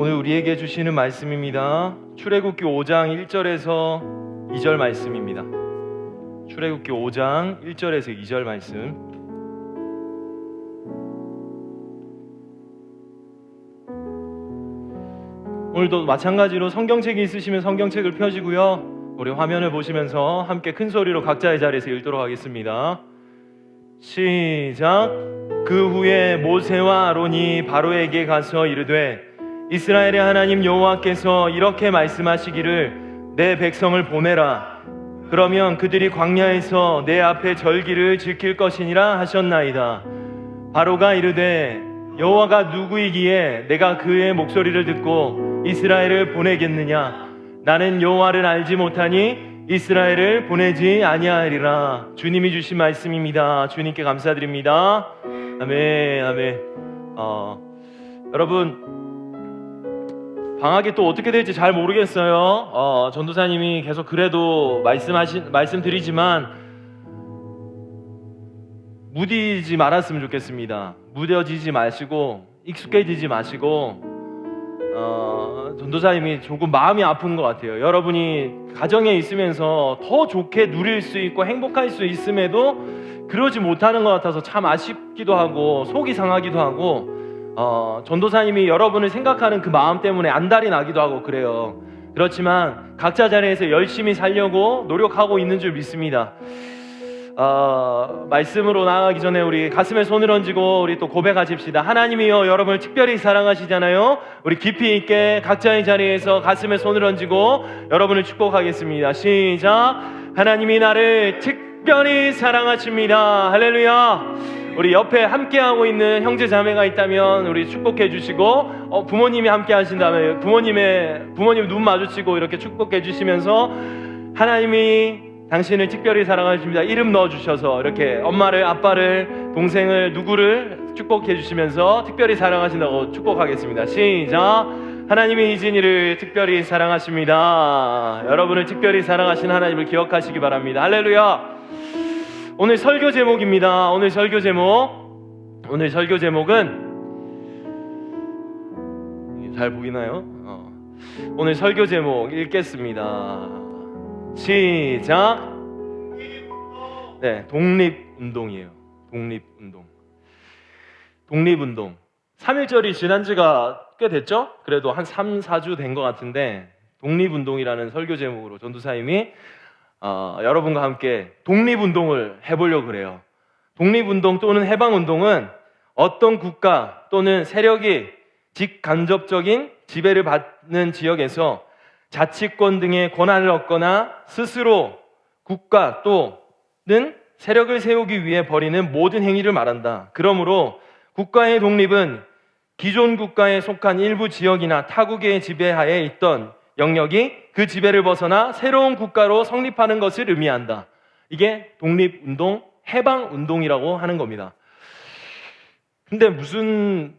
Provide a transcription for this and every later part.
오늘 우리에게 주시는 말씀입니다. 출애굽기 5장 1절에서 2절 말씀입니다. 출애굽기 5장 1절에서 2절 말씀. 오늘도 마찬가지로 성경책이 있으시면 성경책을 펴시고요, 우리 화면을 보시면서 함께 큰 소리로 각자의 자리에서 읽도록 하겠습니다. 시작. 그 후에 모세와 아론이 바로에게 가서 이르되, 이스라엘의 하나님 여호와께서 이렇게 말씀하시기를 내 백성을 보내라. 그러면 그들이 광야에서 내 앞에 절기를 지킬 것이니라 하셨나이다. 바로가 이르되, 여호와가 누구이기에 내가 그의 목소리를 듣고 이스라엘을 보내겠느냐? 나는 여호와를 알지 못하니 이스라엘을 보내지 아니하리라. 주님이 주신 말씀입니다. 주님께 감사드립니다. 아멘. 아멘. 여러분, 방학이 또 어떻게 될지 잘 모르겠어요. 전도사님이 계속 그래도 말씀드리지만 무디지 말았으면 좋겠습니다. 무뎌지지 마시고 익숙해지지 마시고, 전도사님이 조금 마음이 아픈 것 같아요. 여러분이 가정에 있으면서 더 좋게 누릴 수 있고 행복할 수 있음에도 그러지 못하는 것 같아서 참 아쉽기도 하고 속이 상하기도 하고, 전도사님이 여러분을 생각하는 그 마음 때문에 안달이 나기도 하고 그래요. 그렇지만 각자 자리에서 열심히 살려고 노력하고 있는 줄 믿습니다. 말씀으로 나아가기 전에 우리 가슴에 손을 얹고 우리 또 고백하십시다. 하나님이요, 여러분을 특별히 사랑하시잖아요. 우리 깊이 있게 각자의 자리에서 가슴에 손을 얹고 여러분을 축복하겠습니다. 시작. 하나님이 나를 특별히 사랑하십니다. 할렐루야. 우리 옆에 함께하고 있는 형제 자매가 있다면 우리 축복해 주시고, 부모님이 함께 하신다면 부모님 눈 마주치고 이렇게 축복해 주시면서 하나님이 당신을 특별히 사랑하십니다. 이름 넣어주셔서 이렇게 엄마를, 아빠를, 동생을, 누구를 축복해 주시면서 특별히 사랑하신다고 축복하겠습니다. 시작. 하나님이 이진이를 특별히 사랑하십니다. 여러분을 특별히 사랑하시는 하나님을 기억하시기 바랍니다. 할렐루야. 오늘 설교 제목입니다. 오늘 설교 제목은 잘 보이나요? 오늘 설교 제목 읽겠습니다. 시작. 네, 독립운동이에요. 독립운동. 3.1절이 지난 지가 꽤 됐죠? 그래도 한 3, 4주 된 것 같은데, 독립운동이라는 설교 제목으로 전도사님이 여러분과 함께 독립운동을 해보려고 그래요. 독립운동 또는 해방운동은 어떤 국가 또는 세력이 직간접적인 지배를 받는 지역에서 자치권 등의 권한을 얻거나 스스로 국가 또는 세력을 세우기 위해 벌이는 모든 행위를 말한다. 그러므로 국가의 독립은 기존 국가에 속한 일부 지역이나 타국의 지배하에 있던 영역이 그 지배를 벗어나 새로운 국가로 성립하는 것을 의미한다. 이게 독립운동, 해방운동이라고 하는 겁니다. 근데 무슨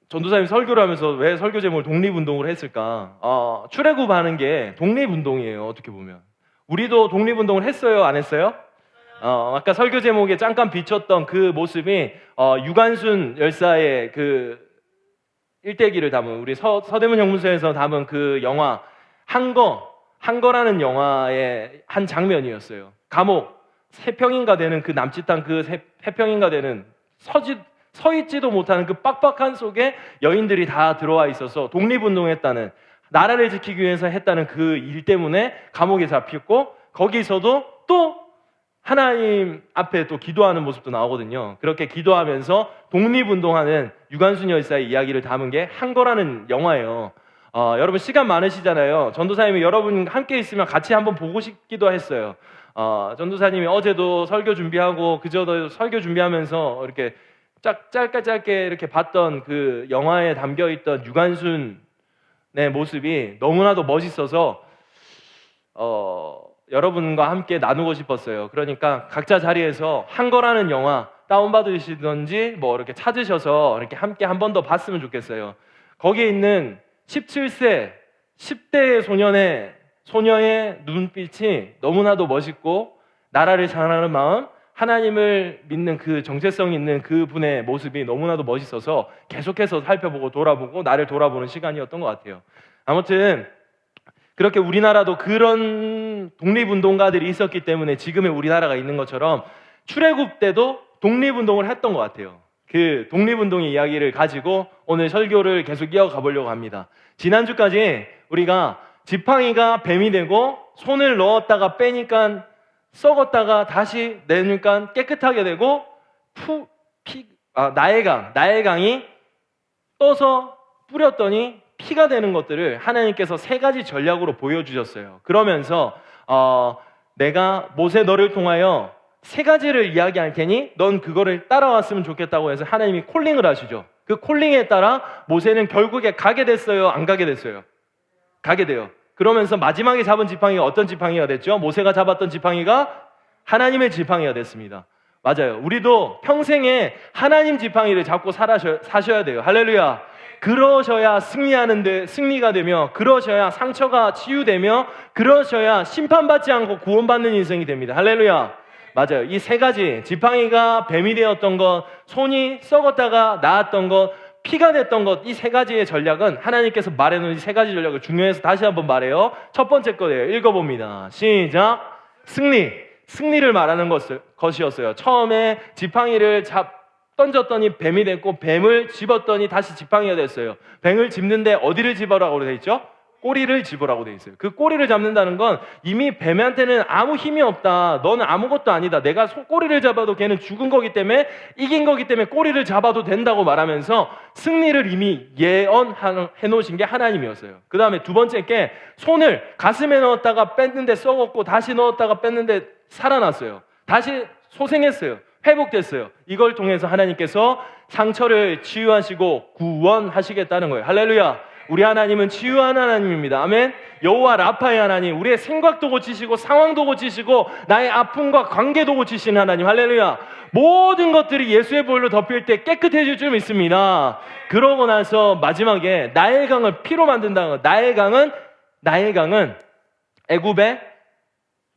전도사님 설교를 하면서 왜 설교 제목을 독립운동으로 했을까? 출애굽하는 게 독립운동이에요. 어떻게 보면 우리도 독립운동을 했어요, 안 했어요? 아까 설교 제목에 잠깐 비쳤던 그 모습이 유관순 열사의 그 일대기를 담은, 우리 서대문 형무소에서 담은 그 영화 한거라는 영화의 한 장면이었어요. 감옥 3평인가 되는 그 남짓한 그 3평인가 되는 서 있지도 못하는 그 빡빡한 속에 여인들이 다 들어와 있어서 독립운동했다는, 나라를 지키기 위해서 했다는 그 일 때문에 감옥에 잡혔고, 거기서도 또 하나님 앞에 또 기도하는 모습도 나오거든요. 그렇게 기도하면서 독립운동하는 유관순 열사의 이야기를 담은 게 한거라는 영화예요. 여러분 시간 많으시잖아요. 전도사님이 여러분 함께 있으면 같이 한번 보고 싶기도 했어요. 전도사님이 어제도 설교 준비하고 그저도 설교 준비하면서 이렇게 짧게 이렇게 봤던 그 영화에 담겨있던 유관순의 모습이 너무나도 멋있어서 여러분과 함께 나누고 싶었어요. 그러니까 각자 자리에서 한거라는 영화 다운받으시든지 뭐 이렇게 찾으셔서 이렇게 함께 한 번 더 봤으면 좋겠어요. 거기에 있는 17세 10대의 소녀의 눈빛이 너무나도 멋있고, 나라를 사랑하는 마음, 하나님을 믿는 그 정체성 있는 그분의 모습이 너무나도 멋있어서 계속해서 살펴보고 돌아보고 나를 돌아보는 시간이었던 것 같아요. 아무튼 그렇게 우리나라도 그런 독립운동가들이 있었기 때문에 지금의 우리나라가 있는 것처럼 출애굽 때도 독립운동을 했던 것 같아요. 그 독립운동의 이야기를 가지고 오늘 설교를 계속 이어가 보려고 합니다. 지난주까지 우리가 지팡이가 뱀이 되고 손을 넣었다가 빼니까 썩었다가 다시 내니까 깨끗하게 되고 나일강이 떠서 뿌렸더니 피가 되는 것들을 하나님께서 세 가지 전략으로 보여주셨어요. 그러면서 내가 모세 너를 통하여 세 가지를 이야기할 테니 넌 그거를 따라왔으면 좋겠다고 해서 하나님이 콜링을 하시죠. 그 콜링에 따라 모세는 결국에 가게 됐어요? 안 가게 됐어요? 가게 돼요. 그러면서 마지막에 잡은 지팡이가 어떤 지팡이가 됐죠? 모세가 잡았던 지팡이가 하나님의 지팡이가 됐습니다. 맞아요. 우리도 평생에 하나님 지팡이를 잡고 사셔야 돼요. 할렐루야. 그러셔야 승리가 되며, 그러셔야 상처가 치유되며, 그러셔야 심판받지 않고 구원받는 인생이 됩니다. 할렐루야. 맞아요. 이 세 가지, 지팡이가 뱀이 되었던 것, 손이 썩었다가 나았던 것, 피가 됐던 것, 이 세 가지의 전략은 하나님께서 말해놓은 이 세 가지 전략을 중요해서 다시 한번 말해요. 첫 번째 거예요. 읽어봅니다. 시작. 승리를 말하는 것이었어요. 처음에 지팡이를 던졌더니 뱀이 됐고, 뱀을 집었더니 다시 지팡이가 됐어요. 뱀을 집는데 어디를 집으라고 되어 있죠? 꼬리를 집으라고 되어 있어요. 그 꼬리를 잡는다는 건 이미 뱀한테는 아무 힘이 없다. 너는 아무것도 아니다. 내가 꼬리를 잡아도 걔는 죽은 거기 때문에, 이긴 거기 때문에 꼬리를 잡아도 된다고 말하면서 승리를 이미 예언해 놓으신 게 하나님이었어요. 그 다음에 두 번째 게 손을 가슴에 넣었다가 뺐는데 썩었고, 다시 넣었다가 뺐는데 살아났어요. 다시 소생했어요. 회복됐어요. 이걸 통해서 하나님께서 상처를 치유하시고 구원하시겠다는 거예요. 할렐루야. 우리 하나님은 치유하는 하나님입니다. 아멘. 여호와 라파의 하나님, 우리의 생각도 고치시고 상황도 고치시고 나의 아픔과 관계도 고치시는 하나님. 할렐루야. 모든 것들이 예수의 보혈로 덮일 때 깨끗해질 줄 믿습니다. 그러고 나서 마지막에 나일강을 피로 만든다는 거. 나일강은 애굽의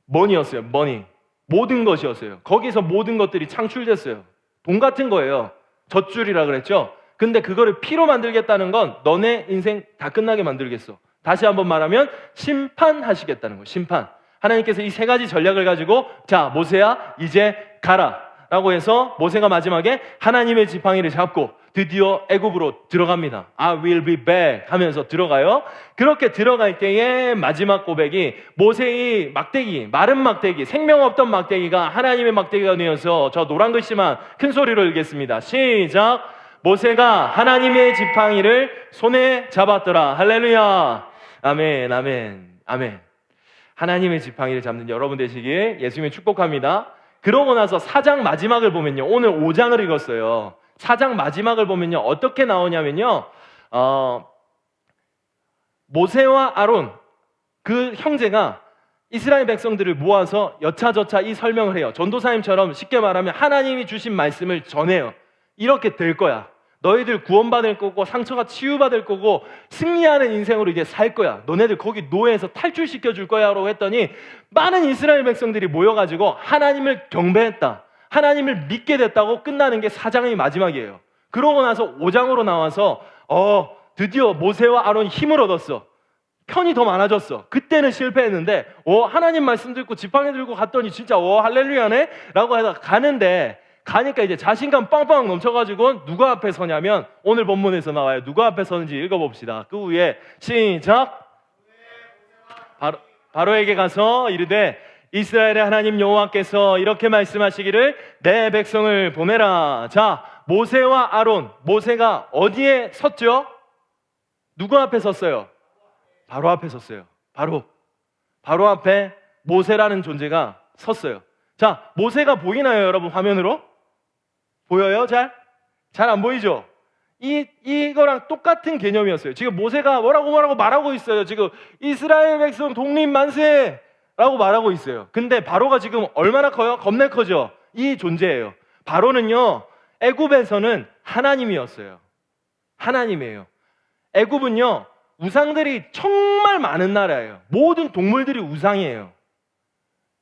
머니였어요. 머니. 모든 것이었어요. 거기서 모든 것들이 창출됐어요. 돈 같은 거예요. 젖줄이라 그랬죠. 근데 그거를 피로 만들겠다는 건 너네 인생 다 끝나게 만들겠어. 다시 한번 말하면 심판하시겠다는 거예요. 심판. 하나님께서 이 세 가지 전략을 가지고 자, 모세야 이제 가라 라고 해서 모세가 마지막에 하나님의 지팡이를 잡고 드디어 애굽으로 들어갑니다. I will be back 하면서 들어가요. 그렇게 들어갈 때의 마지막 고백이 모세의 막대기, 마른 막대기, 생명 없던 막대기가 하나님의 막대기가 되어서 저 노란 글씨만 큰 소리로 읽겠습니다. 시작. 모세가 하나님의 지팡이를 손에 잡았더라. 할렐루야. 아멘, 아멘, 아멘. 하나님의 지팡이를 잡는 여러분 되시길 예수님의 축복합니다. 그러고 나서 4장 마지막을 보면요, 오늘 5장을 읽었어요. 4장 마지막을 보면요, 어떻게 나오냐면요, 모세와 아론 그 형제가 이스라엘 백성들을 모아서 여차저차 이 설명을 해요. 전도사님처럼 쉽게 말하면 하나님이 주신 말씀을 전해요. 이렇게 될 거야. 너희들 구원받을 거고 상처가 치유받을 거고 승리하는 인생으로 이제 살 거야. 너네들 거기 노예에서 탈출시켜 줄 거야 라고 했더니 많은 이스라엘 백성들이 모여가지고 하나님을 경배했다, 하나님을 믿게 됐다고 끝나는 게 4장의 마지막이에요. 그러고 나서 5장으로 나와서 드디어 모세와 아론이 힘을 얻었어. 편이 더 많아졌어. 그때는 실패했는데 하나님 말씀 듣고 지팡이 들고 갔더니 진짜 할렐루야네 라고 해서 가니까 이제 자신감 빵빵 넘쳐가지고 누가 앞에 서냐면 오늘 본문에서 나와요. 누가 앞에 서는지 읽어봅시다. 그 위에 시작. 바로에게 가서 이르되 이스라엘의 하나님 여호와께서 이렇게 말씀하시기를 내 백성을 보내라. 자, 모세와 아론, 모세가 어디에 섰죠? 누구 앞에 섰어요? 바로 앞에 섰어요. 바로 앞에 모세라는 존재가 섰어요. 자, 모세가 보이나요, 여러분? 화면으로? 보여요? 잘 안 보이죠? 이거랑 똑같은 개념이었어요. 지금 모세가 뭐라고 말하고 있어요. 지금 이스라엘 백성 독립 만세! 라고 말하고 있어요. 근데 바로가 지금 얼마나 커요? 겁내 커죠? 이 존재예요. 바로는요, 애굽에서는 하나님이었어요. 하나님이에요. 애굽은요, 우상들이 정말 많은 나라예요. 모든 동물들이 우상이에요.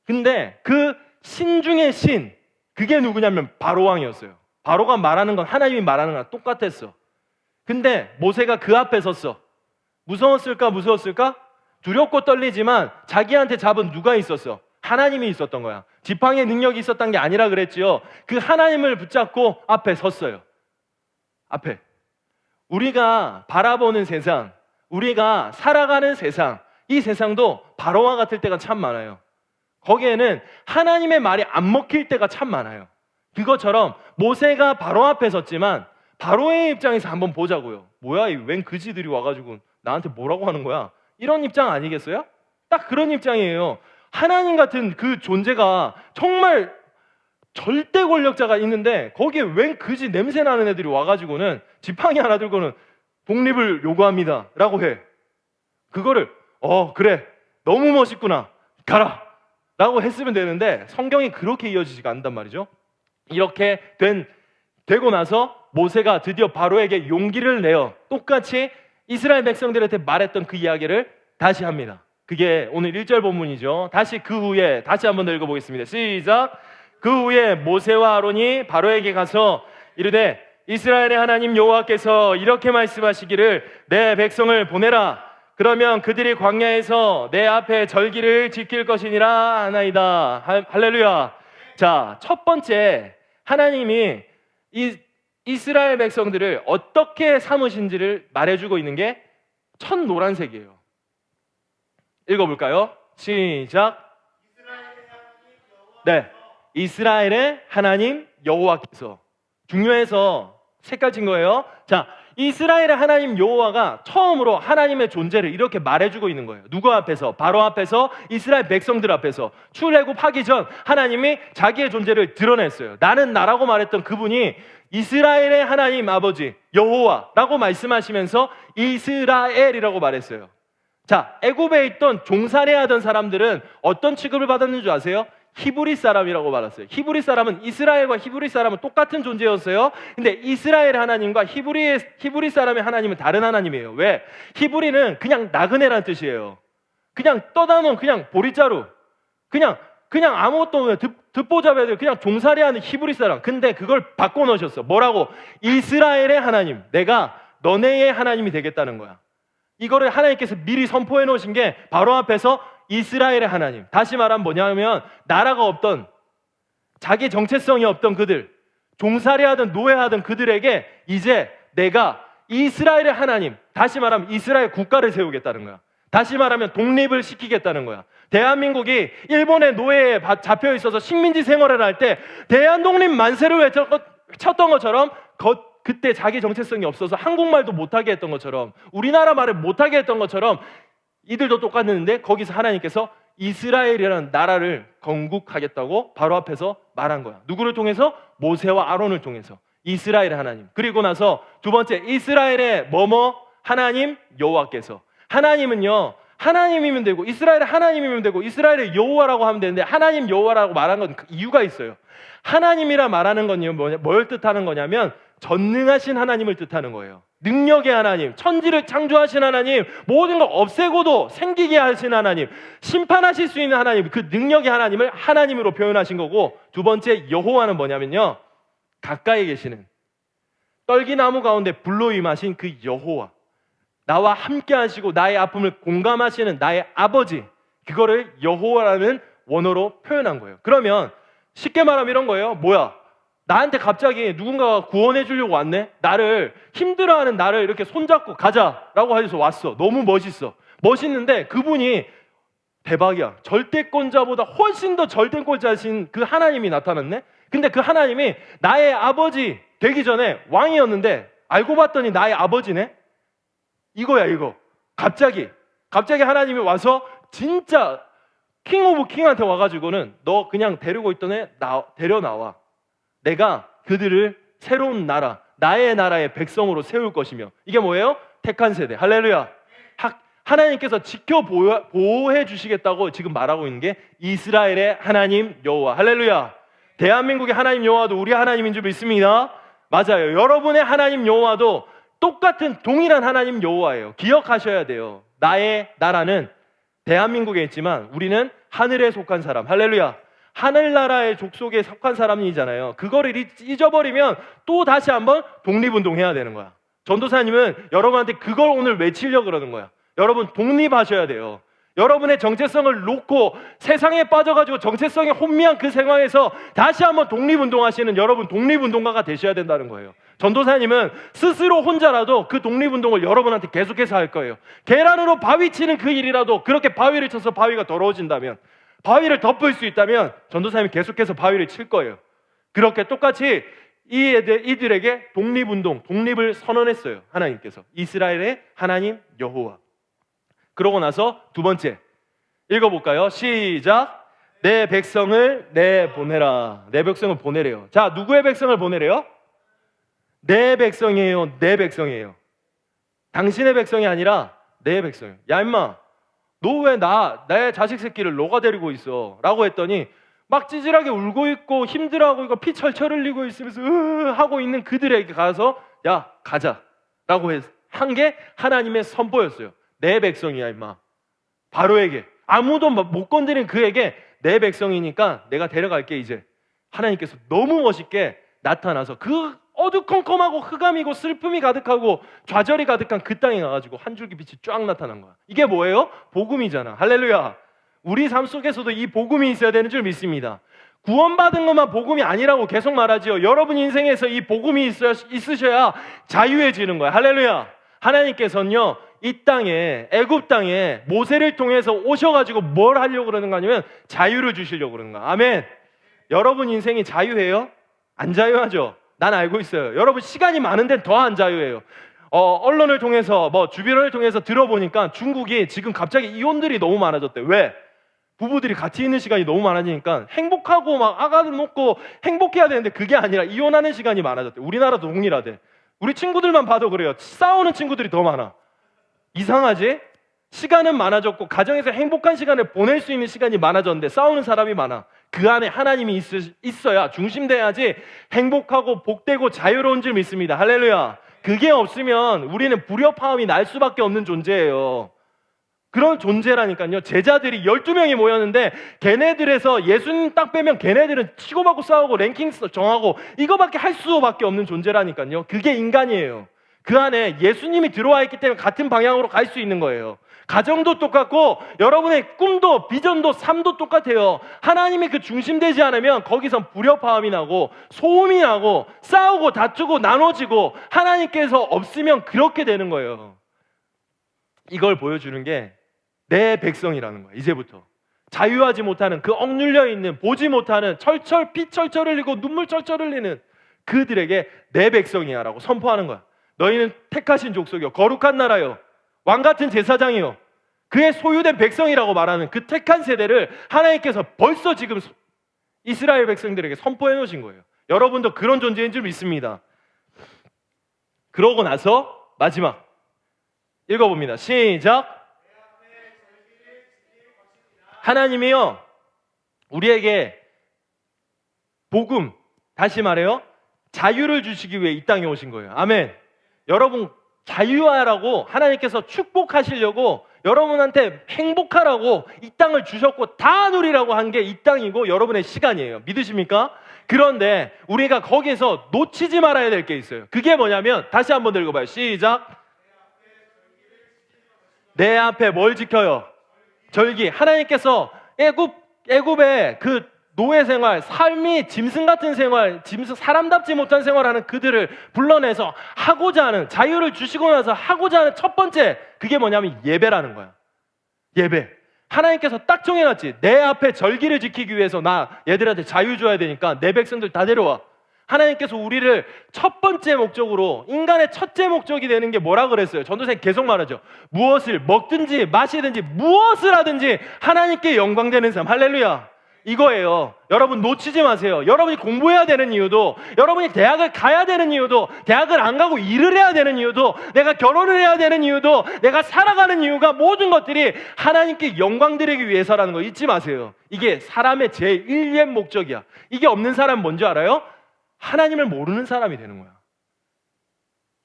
근데 그 신 중의 신, 그게 누구냐면 바로 왕이었어요. 바로가 말하는 건 하나님이 말하는 거랑 똑같았어. 근데 모세가 그 앞에 섰어. 무서웠을까? 무서웠을까? 두렵고 떨리지만 자기한테 잡은 누가 있었어? 하나님이 있었던 거야. 지팡이의 능력이 있었던 게 아니라 그랬지요. 그 하나님을 붙잡고 앞에 섰어요. 앞에. 우리가 바라보는 세상, 우리가 살아가는 세상, 이 세상도 바로와 같을 때가 참 많아요. 거기에는 하나님의 말이 안 먹힐 때가 참 많아요. 그것처럼 모세가 바로 앞에 섰지만 바로의 입장에서 한번 보자고요. 뭐야, 이 웬 그지들이 와가지고 나한테 뭐라고 하는 거야? 이런 입장 아니겠어요? 딱 그런 입장이에요. 하나님 같은 그 존재가 정말 절대 권력자가 있는데 거기에 웬 그지 냄새 나는 애들이 와가지고는 지팡이 하나 들고는 독립을 요구합니다 라고 해. 그거를 그래, 너무 멋있구나, 가라 라고 했으면 되는데 성경이 그렇게 이어지지가 않단 말이죠. 이렇게 되고 나서 모세가 드디어 바로에게 용기를 내어 똑같이 이스라엘 백성들한테 말했던 그 이야기를 다시 합니다. 그게 오늘 1절 본문이죠. 다시 그 후에 다시 한번 더 읽어보겠습니다. 시작. 그 후에 모세와 아론이 바로에게 가서 이르되 이스라엘의 하나님 여호와께서 이렇게 말씀하시기를 내 백성을 보내라. 그러면 그들이 광야에서 내 앞에 절기를 지킬 것이니라 하나이다. 할렐루야. 자, 첫 번째 하나님이 이스라엘 백성들을 어떻게 삼으신지를 말해주고 있는 게 첫 노란색이에요. 읽어볼까요? 시작. 네, 이스라엘의 하나님 여호와께서. 중요해서 색깔 친 거예요. 자, 이스라엘의 하나님 여호와가 처음으로 하나님의 존재를 이렇게 말해주고 있는 거예요. 누구 앞에서? 바로 앞에서, 이스라엘 백성들 앞에서. 출애굽하기 전 하나님이 자기의 존재를 드러냈어요. 나는 나라고 말했던 그분이 이스라엘의 하나님 아버지 여호와라고 말씀하시면서 이스라엘이라고 말했어요. 자, 애굽에 있던 종살이하던 사람들은 어떤 취급을 받았는 줄 아세요? 히브리 사람이라고 말했어요. 히브리 사람은 이스라엘과 히브리 사람은 똑같은 존재였어요. 근데 이스라엘 하나님과 히브리 사람의 하나님은 다른 하나님이에요. 왜? 히브리는 그냥 나그네라는 뜻이에요. 그냥 떠다놓은 그냥 보리자루, 그냥 아무것도 없는 듣보잡애들, 그냥 종살이하는 히브리 사람. 근데 그걸 바꿔놓으셨어. 뭐라고? 이스라엘의 하나님, 내가 너네의 하나님이 되겠다는 거야. 이거를 하나님께서 미리 선포해 놓으신 게 바로 앞에서 이스라엘의 하나님. 다시 말하면 뭐냐면 나라가 없던, 자기 정체성이 없던 그들, 종살이하던 노예하던 그들에게 이제 내가 이스라엘의 하나님, 다시 말하면 이스라엘 국가를 세우겠다는 거야. 다시 말하면 독립을 시키겠다는 거야. 대한민국이 일본의 노예에 잡혀 있어서 식민지 생활을 할 때 대한독립 만세를 외쳤던 것처럼 그때 자기 정체성이 없어서 한국말도 못하게 했던 것처럼, 우리나라 말을 못하게 했던 것처럼 이들도 똑같는데 거기서 하나님께서 이스라엘이라는 나라를 건국하겠다고 바로 앞에서 말한 거야. 누구를 통해서? 모세와 아론을 통해서. 이스라엘의 하나님. 그리고 나서 두 번째, 이스라엘의 하나님 여호와께서. 하나님은요, 하나님이면 되고 이스라엘의 하나님이면 되고 이스라엘의 여호와라고 하면 되는데 하나님 여호와라고 말한 건 이유가 있어요. 하나님이라 말하는 건요, 뭘 뜻하는 거냐면 전능하신 하나님을 뜻하는 거예요. 능력의 하나님, 천지를 창조하신 하나님, 모든 걸 없애고도 생기게 하신 하나님, 심판하실 수 있는 하나님, 그 능력의 하나님을 하나님으로 표현하신 거고, 두 번째 여호와는 뭐냐면요, 가까이 계시는, 떨기나무 가운데 불로 임하신 그 여호와, 나와 함께 하시고 나의 아픔을 공감하시는 나의 아버지, 그거를 여호와라는 원어로 표현한 거예요. 그러면 쉽게 말하면 이런 거예요. 뭐야? 나한테 갑자기 누군가가 구원해 주려고 왔네? 나를, 힘들어하는 나를 이렇게 손잡고 가자라고 해서 왔어. 너무 멋있는데 그분이 대박이야. 절대권자보다 훨씬 더 절대권자신 그 하나님이 나타났네? 근데 그 하나님이 나의 아버지 되기 전에 왕이었는데 알고 봤더니 나의 아버지네? 이거야, 이거. 갑자기 하나님이 와서 진짜 킹 오브 킹한테 와가지고는 너 그냥 데리고 있던 애 데려나와. 내가 그들을 새로운 나라, 나의 나라의 백성으로 세울 것이며. 이게 뭐예요? 택한 세대. 할렐루야. 하나님께서 보호해 주시겠다고 지금 말하고 있는 게 이스라엘의 하나님 여호와. 할렐루야. 대한민국의 하나님 여호와도 우리 하나님인 줄 믿습니다. 맞아요. 여러분의 하나님 여호와도 똑같은 동일한 하나님 여호와예요. 기억하셔야 돼요. 나의 나라는 대한민국에 있지만 우리는 하늘에 속한 사람. 할렐루야. 하늘나라의 족속에 속한 사람이잖아요. 그거를 잊어버리면 또 다시 한번 독립운동해야 되는 거야. 전도사님은 여러분한테 그걸 오늘 외치려고 그러는 거야. 여러분 독립하셔야 돼요. 여러분의 정체성을 놓고 세상에 빠져가지고 정체성에 혼미한 그 상황에서 다시 한번 독립운동하시는 여러분 독립운동가가 되셔야 된다는 거예요. 전도사님은 스스로 혼자라도 그 독립운동을 여러분한테 계속해서 할 거예요. 계란으로 바위 치는 그 일이라도 그렇게 바위를 쳐서 바위가 더러워진다면, 바위를 덮을 수 있다면 전도사님이 계속해서 바위를 칠 거예요. 그렇게 똑같이 이들에게 독립운동, 독립을 선언했어요. 하나님께서. 이스라엘의 하나님 여호와. 그러고 나서 두 번째 읽어볼까요? 시작. 내 백성을 내보내라. 내 백성을 보내래요. 자, 누구의 백성을 보내래요? 내 백성이에요. 내 백성이에요. 당신의 백성이 아니라 내 백성이에요. 야 임마, 너 왜 내 자식 새끼를 너가 데리고 있어? 라고 했더니 막 찌질하게 울고 있고 힘들어하고 이거 피 철철 흘리고 있으면서 하고 있는 그들에게 가서 야 가자 라고 한 게 하나님의 선포였어요. 내 백성이야 임마. 바로에게, 아무도 못 건드린 그에게 내 백성이니까 내가 데려갈게. 이제 하나님께서 너무 멋있게 나타나서 그 어두컴컴하고 흑암이고 슬픔이 가득하고 좌절이 가득한 그 땅에 가가지고 한 줄기 빛이 쫙 나타난 거야. 이게 뭐예요? 복음이잖아. 할렐루야. 우리 삶 속에서도 이 복음이 있어야 되는 줄 믿습니다. 구원받은 것만 복음이 아니라고 계속 말하지요. 여러분 인생에서 이 복음이 있으셔야 자유해지는 거야. 할렐루야. 하나님께서는요, 이 땅에, 애굽 땅에 모세를 통해서 오셔가지고 뭘 하려고 그러는 거 아니면 자유를 주시려고 그러는 거야. 아멘. 여러분 인생이 자유해요? 안 자유하죠? 난 알고 있어요. 여러분 시간이 많은 데는 더 안 자유해요. 언론을 통해서 주변을 통해서 들어보니까 중국이 지금 갑자기 이혼들이 너무 많아졌대. 왜? 부부들이 같이 있는 시간이 너무 많아지니까 행복하고 막 아가들 놓고 행복해야 되는데 그게 아니라 이혼하는 시간이 많아졌대. 우리나라도 동일하대. 우리 친구들만 봐도 그래요. 싸우는 친구들이 더 많아. 이상하지? 시간은 많아졌고 가정에서 행복한 시간을 보낼 수 있는 시간이 많아졌는데 싸우는 사람이 많아. 그 안에 하나님이 있어야, 중심돼야지 행복하고 복되고 자유로운 줄 믿습니다. 할렐루야. 그게 없으면 우리는 불협화음이 날 수밖에 없는 존재예요. 그런 존재라니까요. 제자들이 12명이 모였는데 걔네들에서 예수님 딱 빼면 걔네들은 치고받고 싸우고 랭킹 정하고 이거밖에 할 수밖에 없는 존재라니까요. 그게 인간이에요. 그 안에 예수님이 들어와 있기 때문에 같은 방향으로 갈 수 있는 거예요. 가정도 똑같고 여러분의 꿈도 비전도 삶도 똑같아요. 하나님이 그 중심되지 않으면 거기선 불협화음이 나고 소음이 나고 싸우고 다투고 나눠지고 하나님께서 없으면 그렇게 되는 거예요. 이걸 보여주는 게 내 백성이라는 거예요. 이제부터 자유하지 못하는 그 억눌려 있는 보지 못하는 피 철철 흘리고 눈물 철철 흘리는 그들에게 내 백성이야 라고 선포하는 거야. 너희는 택하신 족속이요 거룩한 나라요 왕같은 제사장이요 그의 소유된 백성이라고 말하는 그 택한 세대를 하나님께서 벌써 지금 이스라엘 백성들에게 선포해 놓으신 거예요. 여러분도 그런 존재인 줄 믿습니다. 그러고 나서 마지막 읽어봅니다. 시작. 하나님이요 우리에게 복음, 다시 말해요 자유를 주시기 위해 이 땅에 오신 거예요. 아멘. 여러분 자유하라고 하나님께서 축복하시려고 여러분한테 행복하라고 이 땅을 주셨고 다 누리라고 한 게 이 땅이고 여러분의 시간이에요. 믿으십니까? 그런데 우리가 거기서 놓치지 말아야 될 게 있어요. 그게 뭐냐면 다시 한번 읽어봐요. 시작. 내 앞에 뭘 지켜요? 절기. 하나님께서 애굽의 그 노예 생활, 삶이 짐승 같은 생활, 사람답지 못한 생활하는 그들을 불러내서 하고자 하는, 자유를 주시고 나서 하고자 하는 첫 번째, 그게 뭐냐면 예배라는 거야. 예배. 하나님께서 딱 정해놨지. 내 앞에 절기를 지키기 위해서 나 얘들한테 자유 줘야 되니까 내 백성들 다 데려와. 하나님께서 우리를 첫 번째 목적으로, 인간의 첫째 목적이 되는 게 뭐라 그랬어요? 전도사님 계속 말하죠. 무엇을 먹든지 마시든지 무엇을 하든지 하나님께 영광되는 삶. 할렐루야. 이거예요. 여러분 놓치지 마세요. 여러분이 공부해야 되는 이유도, 여러분이 대학을 가야 되는 이유도, 대학을 안 가고 일을 해야 되는 이유도, 내가 결혼을 해야 되는 이유도, 내가 살아가는 이유가 모든 것들이 하나님께 영광 드리기 위해서라는 거 잊지 마세요. 이게 사람의 제1의 목적이야. 이게 없는 사람 뭔지 알아요? 하나님을 모르는 사람이 되는 거야.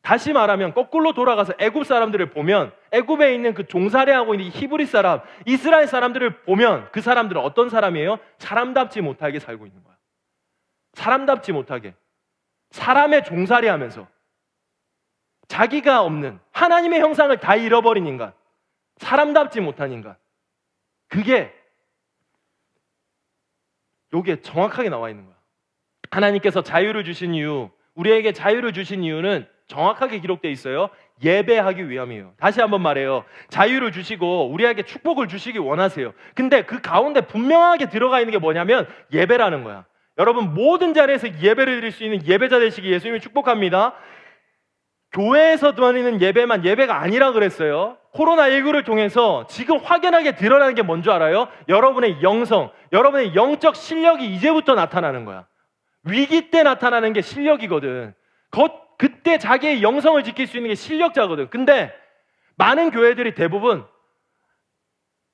다시 말하면 거꾸로 돌아가서 애굽 사람들을 보면, 애굽에 있는 그 종살이하고 있는 히브리 사람, 이스라엘 사람들을 보면 그 사람들은 어떤 사람이에요? 사람답지 못하게 살고 있는 거야. 사람답지 못하게, 사람의 종살이하면서 자기가 없는 하나님의 형상을 다 잃어버린 인간, 사람답지 못한 인간. 그게 여기에 정확하게 나와 있는 거야. 하나님께서 자유를 주신 이유, 우리에게 자유를 주신 이유는 정확하게 기록되어 있어요. 예배하기 위함이에요. 다시 한번 말해요. 자유를 주시고 우리에게 축복을 주시기 원하세요. 근데 그 가운데 분명하게 들어가 있는 게 뭐냐면 예배라는 거야. 여러분, 모든 자리에서 예배를 드릴 수 있는 예배자 되시기 예수님이 축복합니다. 교회에서 드리는 예배만 예배가 아니라 그랬어요. 코로나19를 통해서 지금 확연하게 드러나는 게 뭔지 알아요? 여러분의 영성, 여러분의 영적 실력이 이제부터 나타나는 거야. 위기 때 나타나는 게 실력이거든. 그때 자기의 영성을 지킬 수 있는 게 실력자거든. 근데 많은 교회들이 대부분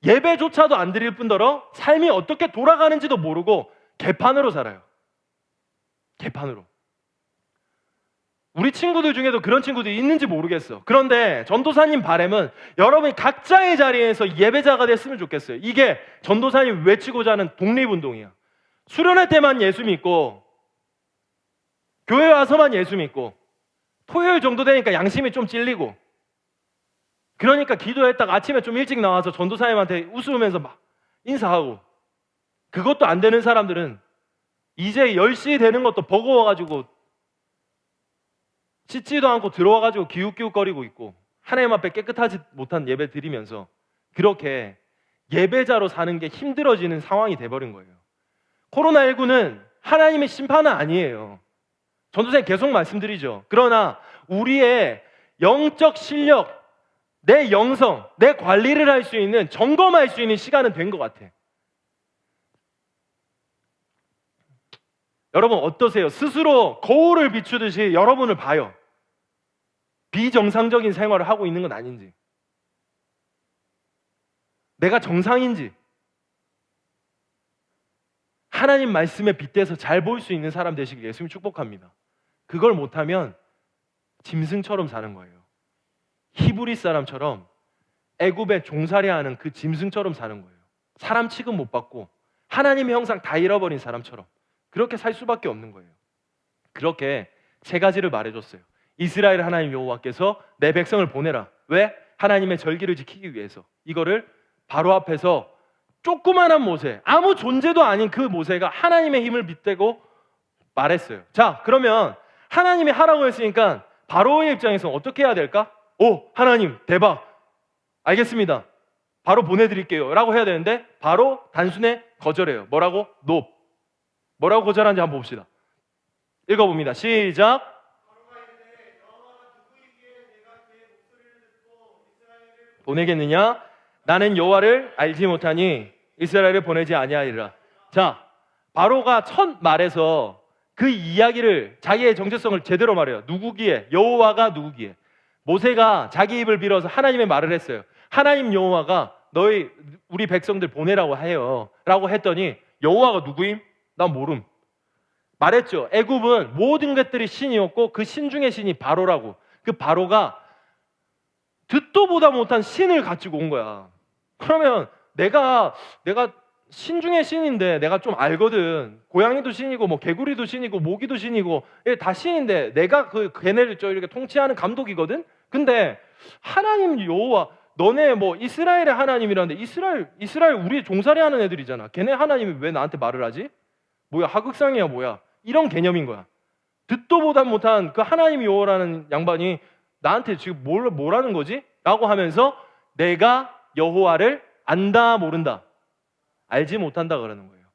예배조차도 안 드릴 뿐더러 삶이 어떻게 돌아가는지도 모르고 개판으로 살아요. 개판으로. 우리 친구들 중에도 그런 친구들이 있는지 모르겠어. 그런데 전도사님 바람은 여러분이 각자의 자리에서 예배자가 됐으면 좋겠어요. 이게 전도사님 외치고자 하는 독립운동이야. 수련회 때만 예수 믿고 교회 와서만 예수 믿고 토요일 정도 되니까 양심이 좀 찔리고, 그러니까 기도했다가 아침에 좀 일찍 나와서 전도사님한테 웃으면서 막 인사하고, 그것도 안 되는 사람들은 이제 10시 되는 것도 버거워가지고 씻지도 않고 들어와가지고 기웃기웃거리고 있고 하나님 앞에 깨끗하지 못한 예배 드리면서 그렇게 예배자로 사는 게 힘들어지는 상황이 돼버린 거예요. 코로나19는 하나님의 심판은 아니에요. 전도사님 계속 말씀드리죠. 그러나 우리의 영적 실력, 내 영성, 내 관리를 할 수 있는, 점검할 수 있는 시간은 된 것 같아. 여러분 어떠세요? 스스로 거울을 비추듯이 여러분을 봐요. 비정상적인 생활을 하고 있는 건 아닌지, 내가 정상인지, 하나님 말씀에 빗대서 잘 보일 수 있는 사람 되시길 예수님 축복합니다. 그걸 못하면 짐승처럼 사는 거예요. 히브리 사람처럼 애굽에 종살이하는 그 짐승처럼 사는 거예요. 사람 취급 못 받고 하나님의 형상 다 잃어버린 사람처럼 그렇게 살 수밖에 없는 거예요. 그렇게 세 가지를 말해줬어요. 이스라엘 하나님 여호와께서 내 백성을 보내라. 왜? 하나님의 절기를 지키기 위해서. 이거를 바로 앞에서 조그만한 모세, 아무 존재도 아닌 그 모세가 하나님의 힘을 빗대고 말했어요. 자, 그러면 하나님이 하라고 했으니까 바로의 입장에서 어떻게 해야 될까? 오, 하나님 대박, 알겠습니다, 바로 보내드릴게요 라고 해야 되는데 바로 단순히 거절해요. 뭐라고? 노. 뭐라고 거절하는지 한번 봅시다. 읽어봅니다. 시작. 보내겠느냐? 나는 여호와를 알지 못하니 이스라엘을 보내지 아니하리라. 자, 바로가 첫 말에서 그 이야기를, 자기의 정체성을 제대로 말해요. 누구기에? 여호와가 누구기에? 모세가 자기 입을 빌어서 하나님의 말을 했어요. 하나님 여호와가 우리 백성들 보내라고 해요 라고 했더니 여호와가 누구임? 난 모름. 말했죠. 애굽은 모든 것들이 신이었고 그 신 중의 신이 바로라고. 그 바로가 듣도 보다 못한 신을 가지고 온 거야. 그러면 내가 신 중의 신인데 내가 좀 알거든. 고양이도 신이고 뭐 개구리도 신이고 모기도 신이고 다 신인데 내가 걔네를 이렇게 통치하는 감독이거든. 근데 하나님 여호와, 너네 뭐 이스라엘의 하나님이라는데 이스라엘 우리 종살이하는 애들이잖아. 걔네 하나님이 왜 나한테 말을 하지? 뭐야, 하극상이야 뭐야, 이런 개념인 거야. 듣도 보다 못한 그 하나님 여호와라는 양반이 나한테 지금 뭐라는 거지? 라고 하면서 내가 여호와를 안다 모른다, 알지 못한다 그러는 거예요.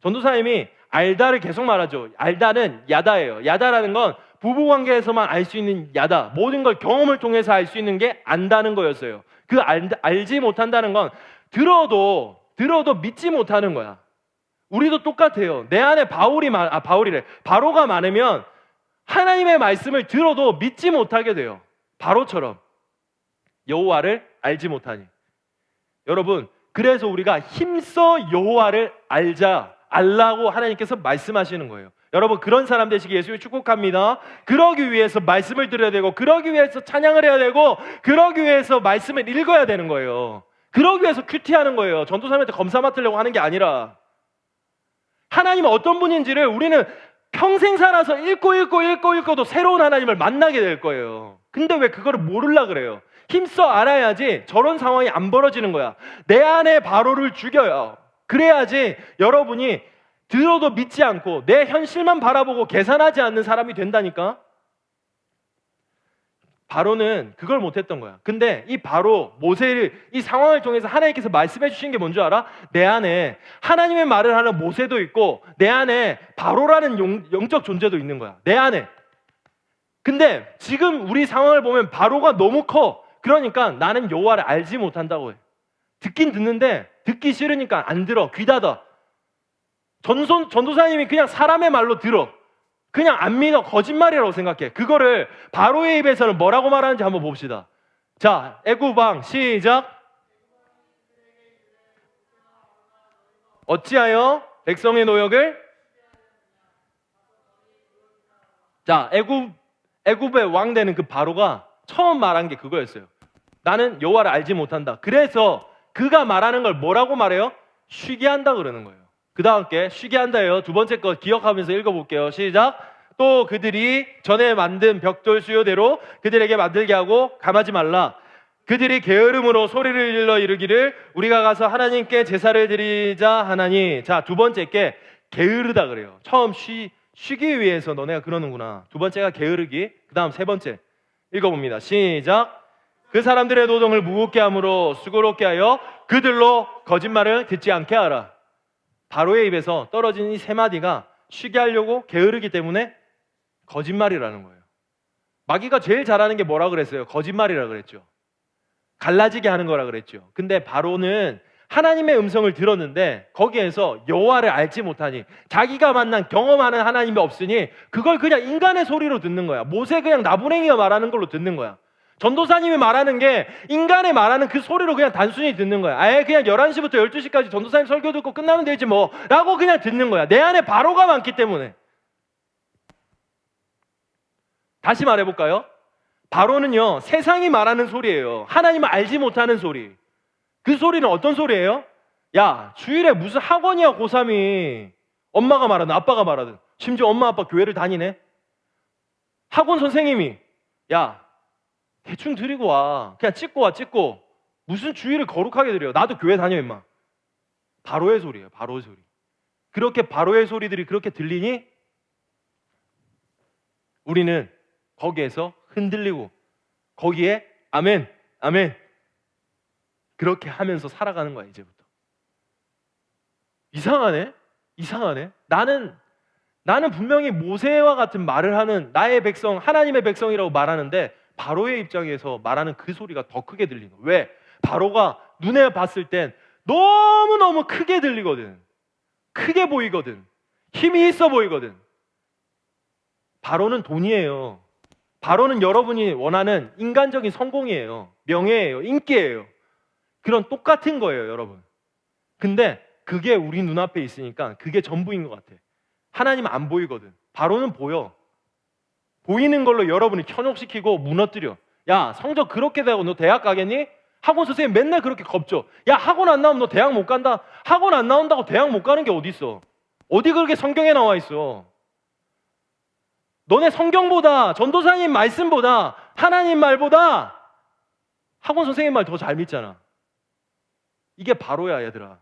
전도사님이 알다를 계속 말하죠. 알다는 야다예요. 야다라는 건 부부관계에서만 알 수 있는 야다, 모든 걸 경험을 통해서 알 수 있는 게 안다는 거였어요. 그 알지 못한다는 건 들어도 믿지 못하는 거야. 우리도 똑같아요. 내 안에 바로가 많으면 하나님의 말씀을 들어도 믿지 못하게 돼요. 바로처럼. 여호와를 알지 못하니. 여러분, 그래서 우리가 힘써 여호와를 알라고 하나님께서 말씀하시는 거예요. 여러분 그런 사람 되시기 예수님 축복합니다. 그러기 위해서 말씀을 들어야 되고, 그러기 위해서 찬양을 해야 되고, 그러기 위해서 말씀을 읽어야 되는 거예요. 그러기 위해서 큐티하는 거예요. 전도사님한테 검사 맡으려고 하는 게 아니라, 하나님은 어떤 분인지를 우리는 평생 살아서 읽고도 새로운 하나님을 만나게 될 거예요. 근데 왜 그거를 모르려 그래요? 힘써 알아야지 저런 상황이 안 벌어지는 거야. 내 안에 바로를 죽여요. 그래야지 여러분이 들어도 믿지 않고 내 현실만 바라보고 계산하지 않는 사람이 된다니까. 바로는 그걸 못했던 거야. 근데 이 바로 모세를, 이 상황을 통해서 하나님께서 말씀해 주신 게 뭔지 알아? 내 안에 하나님의 말을 하는 모세도 있고, 내 안에 바로라는 영적 존재도 있는 거야. 내 안에. 근데 지금 우리 상황을 보면 바로가 너무 커. 그러니까 나는 여호와를 알지 못한다고 해. 듣긴 듣는데 듣기 싫으니까 안 들어. 귀 닫아. 전도사님이 그냥 사람의 말로 들어. 그냥 안 믿어. 거짓말이라고 생각해. 그거를 바로의 입에서는 뭐라고 말하는지 한번 봅시다. 자, 애굽왕 시작. 어찌하여 백성의 노역을, 자, 애굽의 왕 되는 그 바로가 처음 말한 게 그거였어요. 나는 여호와를 알지 못한다. 그래서 그가 말하는 걸 뭐라고 말해요? 쉬게 한다 그러는 거예요. 그 다음 게 쉬게 한다예요. 두 번째 거 기억하면서 읽어볼게요. 시작. 또 그들이 전에 만든 벽돌 수요대로 그들에게 만들게 하고 감하지 말라. 그들이 게으름으로 소리를 질러 이르기를 우리가 가서 하나님께 제사를 드리자 하나니. 자, 두 번째 게 게으르다 그래요. 처음 쉬기 위해서 너네가 그러는구나. 두 번째가 게으르기. 그 다음 세 번째 읽어봅니다. 시작. 그 사람들의 노동을 무겁게 함으로 수고롭게 하여 그들로 거짓말을 듣지 않게 하라. 바로의 입에서 떨어진 이 세 마디가 쉬게 하려고 게으르기 때문에 거짓말이라는 거예요. 마귀가 제일 잘하는 게 뭐라 그랬어요? 거짓말이라 그랬죠. 갈라지게 하는 거라 그랬죠. 근데 바로는 하나님의 음성을 들었는데 거기에서 여호와를 알지 못하니, 자기가 만난 경험하는 하나님이 없으니 그걸 그냥 인간의 소리로 듣는 거야. 모세 그냥 나부랭이가 말하는 걸로 듣는 거야. 전도사님이 말하는 게 인간의 말하는 그 소리로 그냥 단순히 듣는 거야. 아예 그냥 11시부터 12시까지 전도사님 설교 듣고 끝나면 되지 뭐 라고 그냥 듣는 거야. 내 안에 바로가 많기 때문에. 다시 말해볼까요? 바로는요, 세상이 말하는 소리예요. 하나님을 알지 못하는 소리. 그 소리는 어떤 소리예요? 야, 주일에 무슨 학원이야 고3이. 엄마가 말하든 아빠가 말하든. 심지어 엄마 아빠 교회를 다니네. 학원 선생님이 야, 대충 드리고 와. 그냥 찍고 와. 찍고. 무슨 주일을 거룩하게 드려. 나도 교회 다녀 임마. 바로의 소리예요. 바로의 소리. 그렇게 바로의 소리들이 그렇게 들리니 우리는 거기에서 흔들리고 거기에 아멘, 아멘 그렇게 하면서 살아가는 거야. 이제부터. 이상하네. 나는 분명히 모세와 같은 말을 하는 나의 백성, 하나님의 백성이라고 말하는데 바로의 입장에서 말하는 그 소리가 더 크게 들리는 거야. 왜? 바로가 눈에 봤을 땐 너무너무 크게 들리거든. 크게 보이거든. 힘이 있어 보이거든. 바로는 돈이에요. 바로는 여러분이 원하는 인간적인 성공이에요. 명예예요. 인기예요. 그런 똑같은 거예요, 여러분. 근데 그게 우리 눈앞에 있으니까 그게 전부인 것 같아. 하나님은 안 보이거든. 바로는 보여. 보이는 걸로 여러분이 현혹시키고 무너뜨려. 야, 성적 그렇게 되고 너 대학 가겠니? 학원 선생님 맨날 그렇게 겁줘. 야, 학원 안 나오면 너 대학 못 간다. 학원 안 나온다고 대학 못 가는 게 어디 있어? 어디 그렇게 성경에 나와 있어? 너네 성경보다, 전도사님 말씀보다, 하나님 말보다 학원 선생님 말 더 잘 믿잖아. 이게 바로야, 얘들아.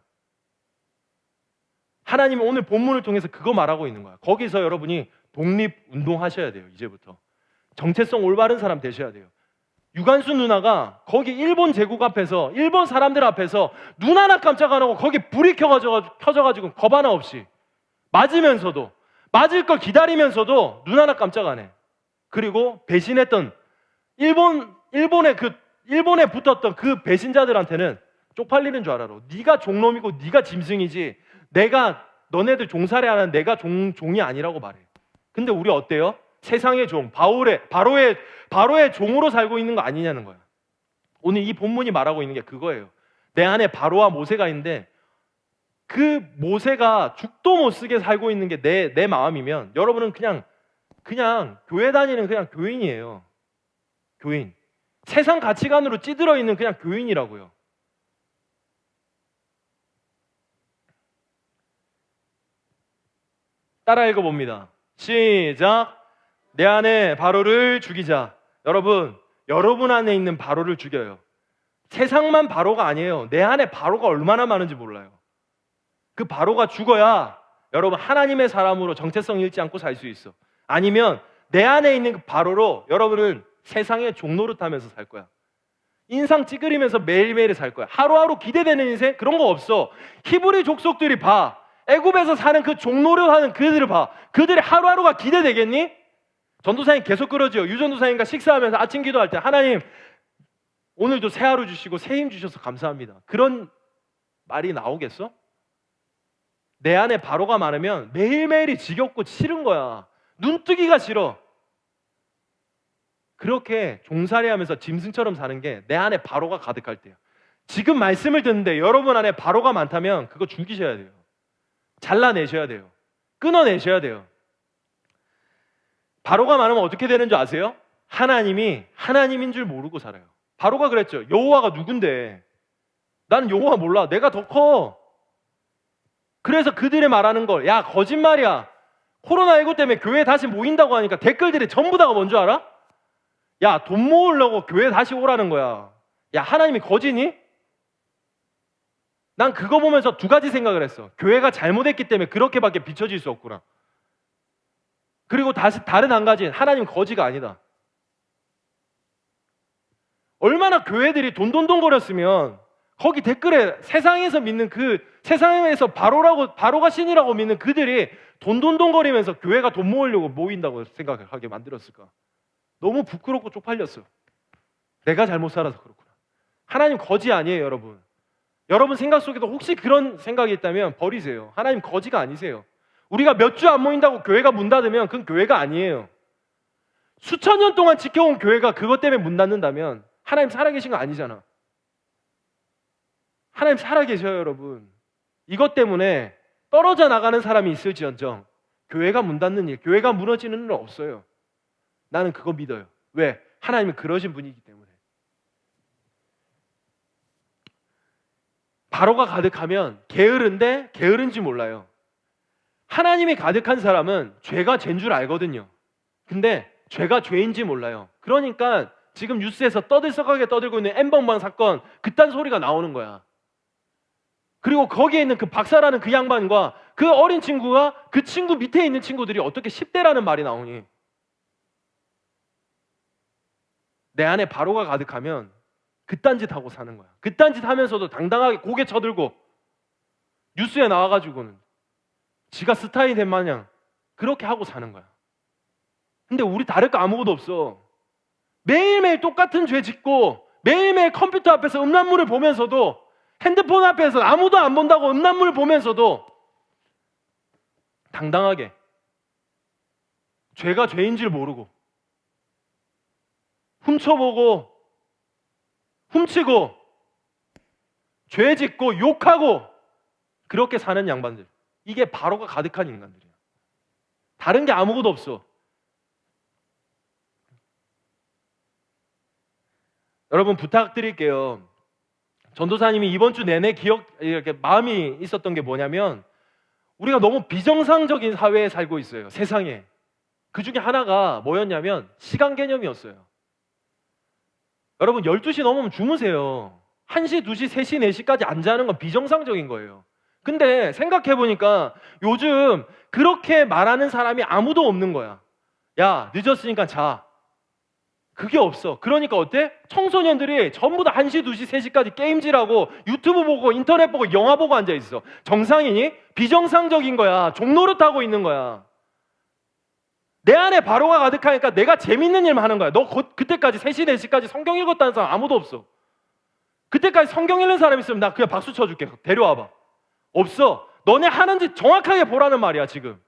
하나님은 오늘 본문을 통해서 그거 말하고 있는 거야. 거기서 여러분이 독립운동하셔야 돼요. 이제부터 정체성 올바른 사람 되셔야 돼요. 유관순 누나가 거기 일본 제국 앞에서, 일본 사람들 앞에서 눈 하나 깜짝 안 하고 거기 불이 켜져가지고 겁 하나 없이 맞으면서도, 맞을 걸 기다리면서도 눈 하나 깜짝 안 해. 그리고 배신했던 일본에 붙었던 그 배신자들한테는 쪽팔리는 줄 알아. 네가 종놈이고 네가 짐승이지, 내가 너네들 종살이하는 내가 종이 아니라고 말해. 근데 우리 어때요? 세상의 종, 바로의 종으로 살고 있는 거 아니냐는 거야. 오늘 이 본문이 말하고 있는 게 그거예요. 내 안에 바로와 모세가 있는데 그 모세가 죽도 못 쓰게 살고 있는 게 내 마음이면 여러분은 그냥 교회 다니는 그냥 교인이에요. 교인. 세상 가치관으로 찌들어 있는 그냥 교인이라고요. 따라 읽어봅니다. 시작. 내 안에 바로를 죽이자. 여러분 안에 있는 바로를 죽여요. 세상만 바로가 아니에요. 내 안에 바로가 얼마나 많은지 몰라요. 그 바로가 죽어야 여러분 하나님의 사람으로 정체성 잃지 않고 살 수 있어. 아니면 내 안에 있는 그 바로로 여러분은 세상의 종노릇하면서 살 거야. 인상 찌그리면서 매일매일 살 거야. 하루하루 기대되는 인생 그런 거 없어. 히브리 족속들이 봐. 애굽에서 사는 그 종노릇하는 그들을 봐. 그들의 하루하루가 기대되겠니? 전도사님 계속 그러죠. 유전도사님과 식사하면서 아침 기도할 때 하나님 오늘도 새 하루 주시고 새 힘 주셔서 감사합니다. 그런 말이 나오겠어? 내 안에 바로가 많으면 매일매일이 지겹고 싫은 거야. 눈뜨기가 싫어. 그렇게 종살이하면서 짐승처럼 사는 게 내 안에 바로가 가득할 때야. 지금 말씀을 듣는데 여러분 안에 바로가 많다면 그거 죽이셔야 돼요. 잘라내셔야 돼요. 끊어내셔야 돼요. 바로가 많으면 어떻게 되는 줄 아세요? 하나님이 하나님인 줄 모르고 살아요. 바로가 그랬죠. 여호와가 누군데? 나는 여호와 몰라. 내가 더 커. 그래서 그들이 말하는 걸, 야 거짓말이야. 코로나19 때문에 교회에 다시 모인다고 하니까 댓글들이 전부 다가 뭔 줄 알아? 야 돈 모으려고 교회에 다시 오라는 거야. 야 하나님이 거지니? 난 그거 보면서 두 가지 생각을 했어. 교회가 잘못했기 때문에 그렇게밖에 비춰질 수 없구나. 그리고 다른 한 가지는 하나님 거지가 아니다. 얼마나 교회들이 돈돈돈거렸으면 거기 댓글에 세상에서 믿는 세상에서 바로가 신이라고 믿는 그들이 돈돈돈거리면서 교회가 돈 모으려고 모인다고 생각하게 만들었을까? 너무 부끄럽고 쪽팔렸어. 내가 잘못 살아서 그렇구나. 하나님 거지 아니에요, 여러분. 여러분 생각 속에도 혹시 그런 생각이 있다면 버리세요. 하나님 거지가 아니세요. 우리가 몇 주 안 모인다고 교회가 문 닫으면 그건 교회가 아니에요. 수천 년 동안 지켜온 교회가 그것 때문에 문 닫는다면 하나님 살아계신 거 아니잖아. 하나님 살아계셔요, 여러분. 이것 때문에 떨어져 나가는 사람이 있을지언정 교회가 문 닫는 일, 교회가 무너지는 일은 없어요. 나는 그거 믿어요. 왜? 하나님은 그러신 분이기 때문에. 바로가 가득하면 게으른데 게으른지 몰라요. 하나님이 가득한 사람은 죄가 죄인 줄 알거든요. 근데 죄가 죄인지 몰라요. 그러니까 지금 뉴스에서 떠들썩하게 떠들고 있는 N번방 사건 그딴 소리가 나오는 거야. 그리고 거기에 있는 그 박사라는 그 양반과 그 어린 친구가 그 친구 밑에 있는 친구들이 어떻게 10대라는 말이 나오니? 내 안에 바로가 가득하면 그딴 짓 하고 사는 거야. 그딴 짓 하면서도 당당하게 고개 쳐들고 뉴스에 나와가지고는 지가 스타이 된 마냥 그렇게 하고 사는 거야. 근데 우리 다를 거 아무것도 없어. 매일매일 똑같은 죄 짓고 매일매일 컴퓨터 앞에서 음란물을 보면서도 핸드폰 앞에서 아무도 안 본다고 음란물을 보면서도 당당하게 죄가 죄인 줄 모르고 훔쳐보고 훔치고 죄 짓고 욕하고 그렇게 사는 양반들, 이게 바로가 가득한 인간들이야. 다른 게 아무것도 없어. 여러분 부탁드릴게요. 전도사님이 이번 주 내내 이렇게 마음이 있었던 게 뭐냐면 우리가 너무 비정상적인 사회에 살고 있어요. 세상에. 그 중에 하나가 뭐였냐면 시간 개념이었어요. 여러분 12시 넘으면 주무세요. 1시, 2시, 3시, 4시까지 안 자는 건 비정상적인 거예요. 근데 생각해보니까 요즘 그렇게 말하는 사람이 아무도 없는 거야. 야 늦었으니까 자. 그게 없어. 그러니까 어때? 청소년들이 전부 다 1시, 2시, 3시까지 게임질하고 유튜브 보고 인터넷 보고 영화 보고 앉아있어. 정상이니? 비정상적인 거야. 종노릇하고 있는 거야. 내 안에 바로가 가득하니까 내가 재밌는 일만 하는 거야. 너 그때까지 3시, 4시까지 성경 읽었다는 사람 아무도 없어. 그때까지 성경 읽는 사람 있으면 나 그냥 박수 쳐줄게. 데려와봐. 없어. 너네 하는 짓 정확하게 보라는 말이야 지금.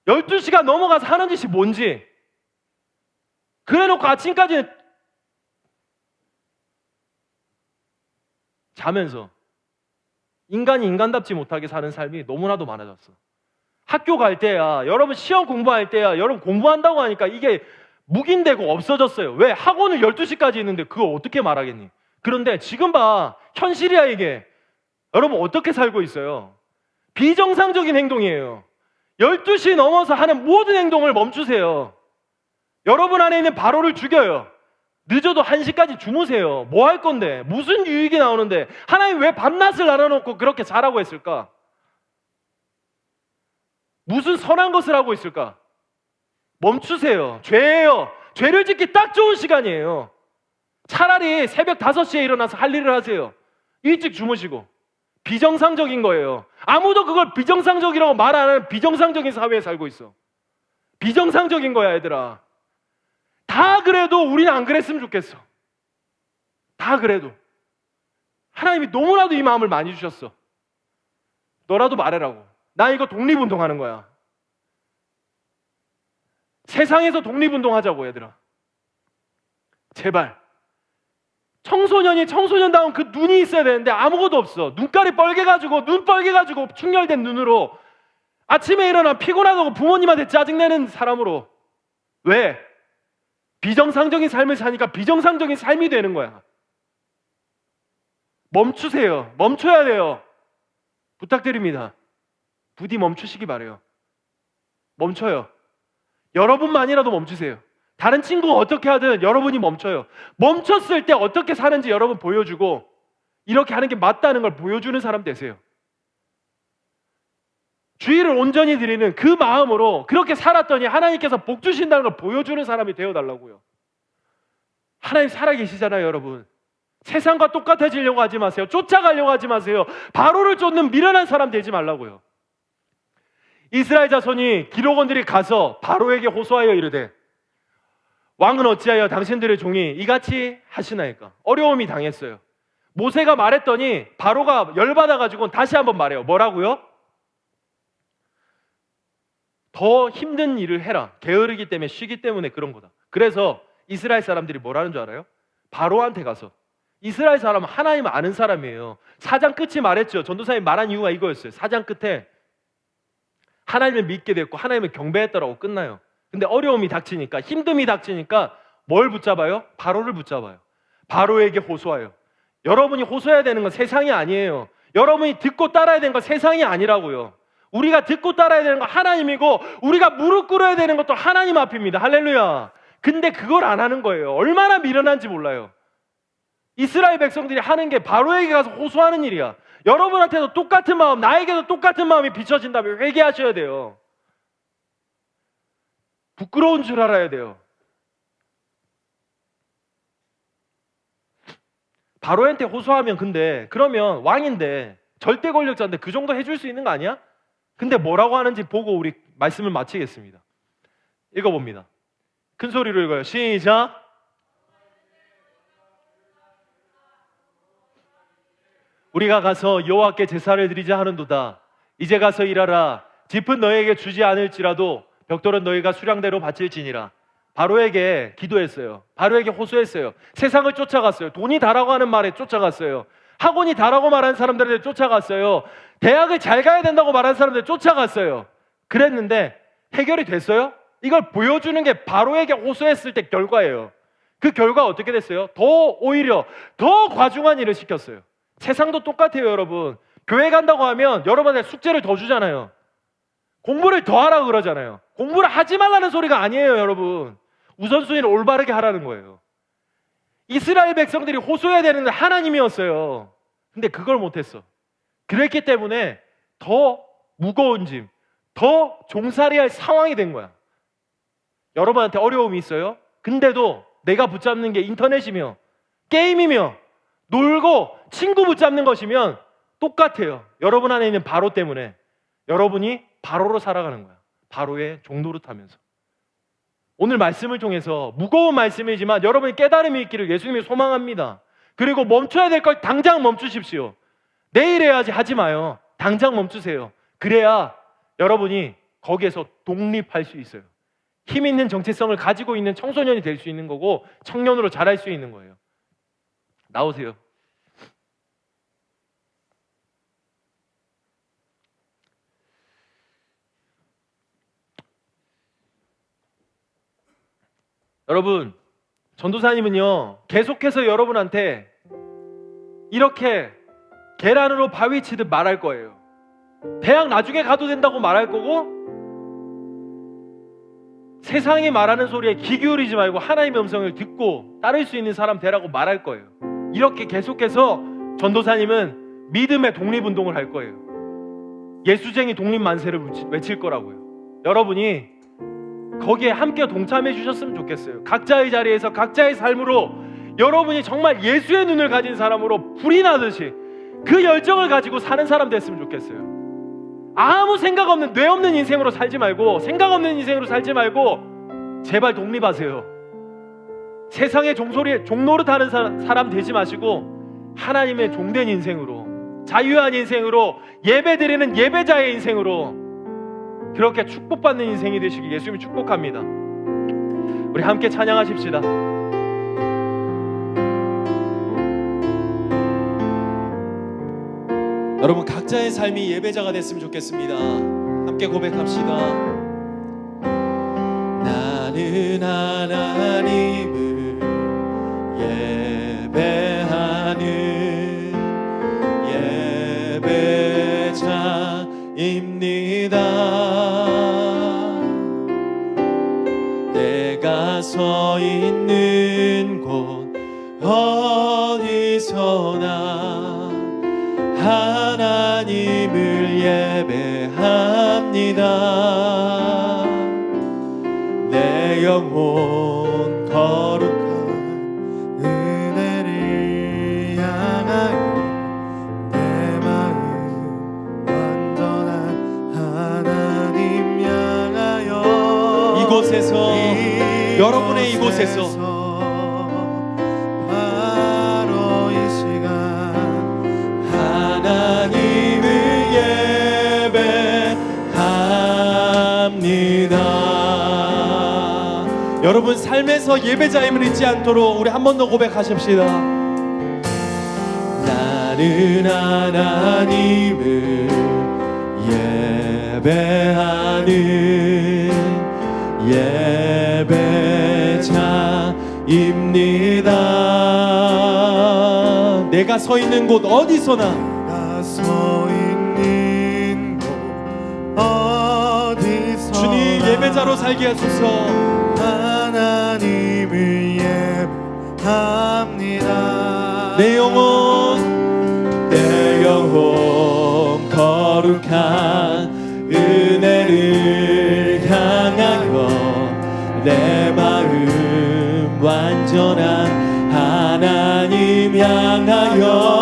12시가 넘어가서 하는 짓이 뭔지 그래놓고 아침까지 자면서 인간이 인간답지 못하게 사는 삶이 너무나도 많아졌어. 학교 갈 때야, 여러분 시험 공부할 때야, 여러분 공부한다고 하니까 이게 묵인되고 없어졌어요. 왜? 학원을 12시까지 있는데 그거 어떻게 말하겠니? 그런데 지금 봐, 현실이야 이게. 여러분 어떻게 살고 있어요? 비정상적인 행동이에요. 12시 넘어서 하는 모든 행동을 멈추세요. 여러분 안에 있는 바로를 죽여요. 늦어도 1시까지 주무세요. 뭐 할 건데? 무슨 유익이 나오는데? 하나님 왜 밤낮을 나눠놓고 그렇게 자라고 했을까? 무슨 선한 것을 하고 있을까? 멈추세요. 죄예요. 죄를 짓기 딱 좋은 시간이에요. 차라리 새벽 5시에 일어나서 할 일을 하세요. 일찍 주무시고. 비정상적인 거예요. 아무도 그걸 비정상적이라고 말 안 하는 비정상적인 사회에 살고 있어. 비정상적인 거야, 얘들아. 다 그래도 우리는 안 그랬으면 좋겠어. 다 그래도. 하나님이 너무나도 이 마음을 많이 주셨어. 너라도 말해라고. 나 이거 독립운동하는 거야. 세상에서 독립운동하자고, 얘들아. 제발. 청소년이 청소년다운 그 눈이 있어야 되는데 아무것도 없어. 눈깔이 뻘개가지고, 눈 뻘개가지고 충혈된 눈으로 아침에 일어나 피곤하다고 부모님한테 짜증내는 사람으로. 왜? 비정상적인 삶을 사니까 비정상적인 삶이 되는 거야. 멈추세요. 멈춰야 돼요. 부탁드립니다. 부디 멈추시기 바래요. 멈춰요. 여러분만이라도 멈추세요. 다른 친구가 어떻게 하든 여러분이 멈춰요. 멈췄을 때 어떻게 사는지 여러분 보여주고 이렇게 하는 게 맞다는 걸 보여주는 사람 되세요. 주의를 온전히 드리는 그 마음으로 그렇게 살았더니 하나님께서 복 주신다는 걸 보여주는 사람이 되어달라고요. 하나님 살아계시잖아요, 여러분. 세상과 똑같아지려고 하지 마세요. 쫓아가려고 하지 마세요. 바로를 쫓는 미련한 사람 되지 말라고요. 이스라엘 자손이 기록원들이 가서 바로에게 호소하여 이르되 왕은 어찌하여 당신들의 종이 이같이 하시나이까? 어려움이 당했어요. 모세가 말했더니 바로가 열받아가지고 다시 한번 말해요. 뭐라고요? 더 힘든 일을 해라. 게으르기 때문에 쉬기 때문에 그런 거다. 그래서 이스라엘 사람들이 뭐라는 줄 알아요? 바로한테 가서. 이스라엘 사람은 하나님 아는 사람이에요. 4장 끝이 말했죠. 전도사님 말한 이유가 이거였어요. 4장 끝에 하나님을 믿게 됐고 하나님을 경배했더라고 끝나요. 근데 어려움이 닥치니까, 힘듦이 닥치니까 뭘 붙잡아요? 바로를 붙잡아요. 바로에게 호소하여. 여러분이 호소해야 되는 건 세상이 아니에요. 여러분이 듣고 따라야 되는 건 세상이 아니라고요. 우리가 듣고 따라야 되는 건 하나님이고 우리가 무릎 꿇어야 되는 것도 하나님 앞입니다. 할렐루야. 근데 그걸 안 하는 거예요. 얼마나 미련한지 몰라요. 이스라엘 백성들이 하는 게 바로에게 가서 호소하는 일이야. 여러분한테도 똑같은 마음, 나에게도 똑같은 마음이 비춰진다면 회개하셔야 돼요. 부끄러운 줄 알아야 돼요. 바로한테 호소하면 근데 그러면 왕인데 절대 권력자인데 그 정도 해줄 수 있는 거 아니야? 근데 뭐라고 하는지 보고 우리 말씀을 마치겠습니다. 읽어봅니다. 큰 소리로 읽어요. 시작. 우리가 가서 여호와께 제사를 드리자 하는도다. 이제 가서 일하라. 짚은 너에게 주지 않을지라도 벽돌은 너희가 수량대로 바칠지니라. 바로에게 기도했어요. 바로에게 호소했어요. 세상을 쫓아갔어요. 돈이 다라고 하는 말에 쫓아갔어요. 학원이 다라고 말하는 사람들한테 쫓아갔어요. 대학을 잘 가야 된다고 말하는 사람들 쫓아갔어요. 그랬는데 해결이 됐어요? 이걸 보여주는 게 바로에게 호소했을 때 결과예요. 그 결과 어떻게 됐어요? 오히려 더 과중한 일을 시켰어요. 세상도 똑같아요, 여러분. 교회 간다고 하면 여러분한테 숙제를 더 주잖아요. 공부를 더 하라고 그러잖아요. 공부를 하지 말라는 소리가 아니에요, 여러분. 우선순위를 올바르게 하라는 거예요. 이스라엘 백성들이 호소해야 되는 하나님이었어요. 근데 그걸 못했어. 그랬기 때문에 더 무거운 짐, 더 종살이 할 상황이 된 거야. 여러분한테 어려움이 있어요? 근데도 내가 붙잡는 게 인터넷이며 게임이며 놀고 친구 붙잡는 것이면 똑같아요. 여러분 안에 있는 바로 때문에 여러분이 바로로 살아가는 거야. 바로의 종노릇하면서. 오늘 말씀을 통해서 무거운 말씀이지만 여러분이 깨달음이 있기를 예수님이 소망합니다. 그리고 멈춰야 될 걸 당장 멈추십시오. 내일 해야지 하지 마요. 당장 멈추세요. 그래야 여러분이 거기에서 독립할 수 있어요. 힘 있는 정체성을 가지고 있는 청소년이 될 수 있는 거고 청년으로 자랄 수 있는 거예요. 나오세요. 여러분, 전도사님은요 계속해서 여러분한테 이렇게 계란으로 바위 치듯 말할 거예요. 대학 나중에 가도 된다고 말할 거고, 세상이 말하는 소리에 귀 기울이지 말고 하나님의 음성을 듣고 따를 수 있는 사람 되라고 말할 거예요. 이렇게 계속해서 전도사님은 믿음의 독립운동을 할 거예요. 예수쟁이 독립만세를 외칠 거라고요. 여러분이 거기에 함께 동참해 주셨으면 좋겠어요. 각자의 자리에서 각자의 삶으로 여러분이 정말 예수의 눈을 가진 사람으로 불이 나듯이 그 열정을 가지고 사는 사람 됐으면 좋겠어요. 아무 생각 없는, 뇌 없는 인생으로 살지 말고, 생각 없는 인생으로 살지 말고 제발 독립하세요. 세상의 종노릇하는 사람 되지 마시고 하나님의 종된 인생으로, 자유한 인생으로, 예배드리는 예배자의 인생으로 그렇게 축복받는 인생이 되시길 예수님이 축복합니다. 우리 함께 찬양하십시다. 여러분, 각자의 삶이 예배자가 됐으면 좋겠습니다. 함께 고백합시다. 나는 하나님을 예배하는 예배자입니다. 내가 서 있는 곳 어디서나 하나님을 예배합니다. 내 영혼 거룩한 은혜를 향하여 내 마음 완전한 하나님 향하여 이곳에서, 여러분의 이곳에서 하나님을 예배합니다. 여러분, 삶에서 예배자임을 잊지 않도록 우리 한 번 더 고백하십시다. 나는 하나님을 예배하는 예배자입니다. 내가 서 있는 곳 어디서나, 서 있는 곳 어디서 주님 예배자로 살게 하소서. 하나님을 예배합니다. 내 영혼 거룩한 은혜를 향하여 내 마음 완전한 하나님 향하여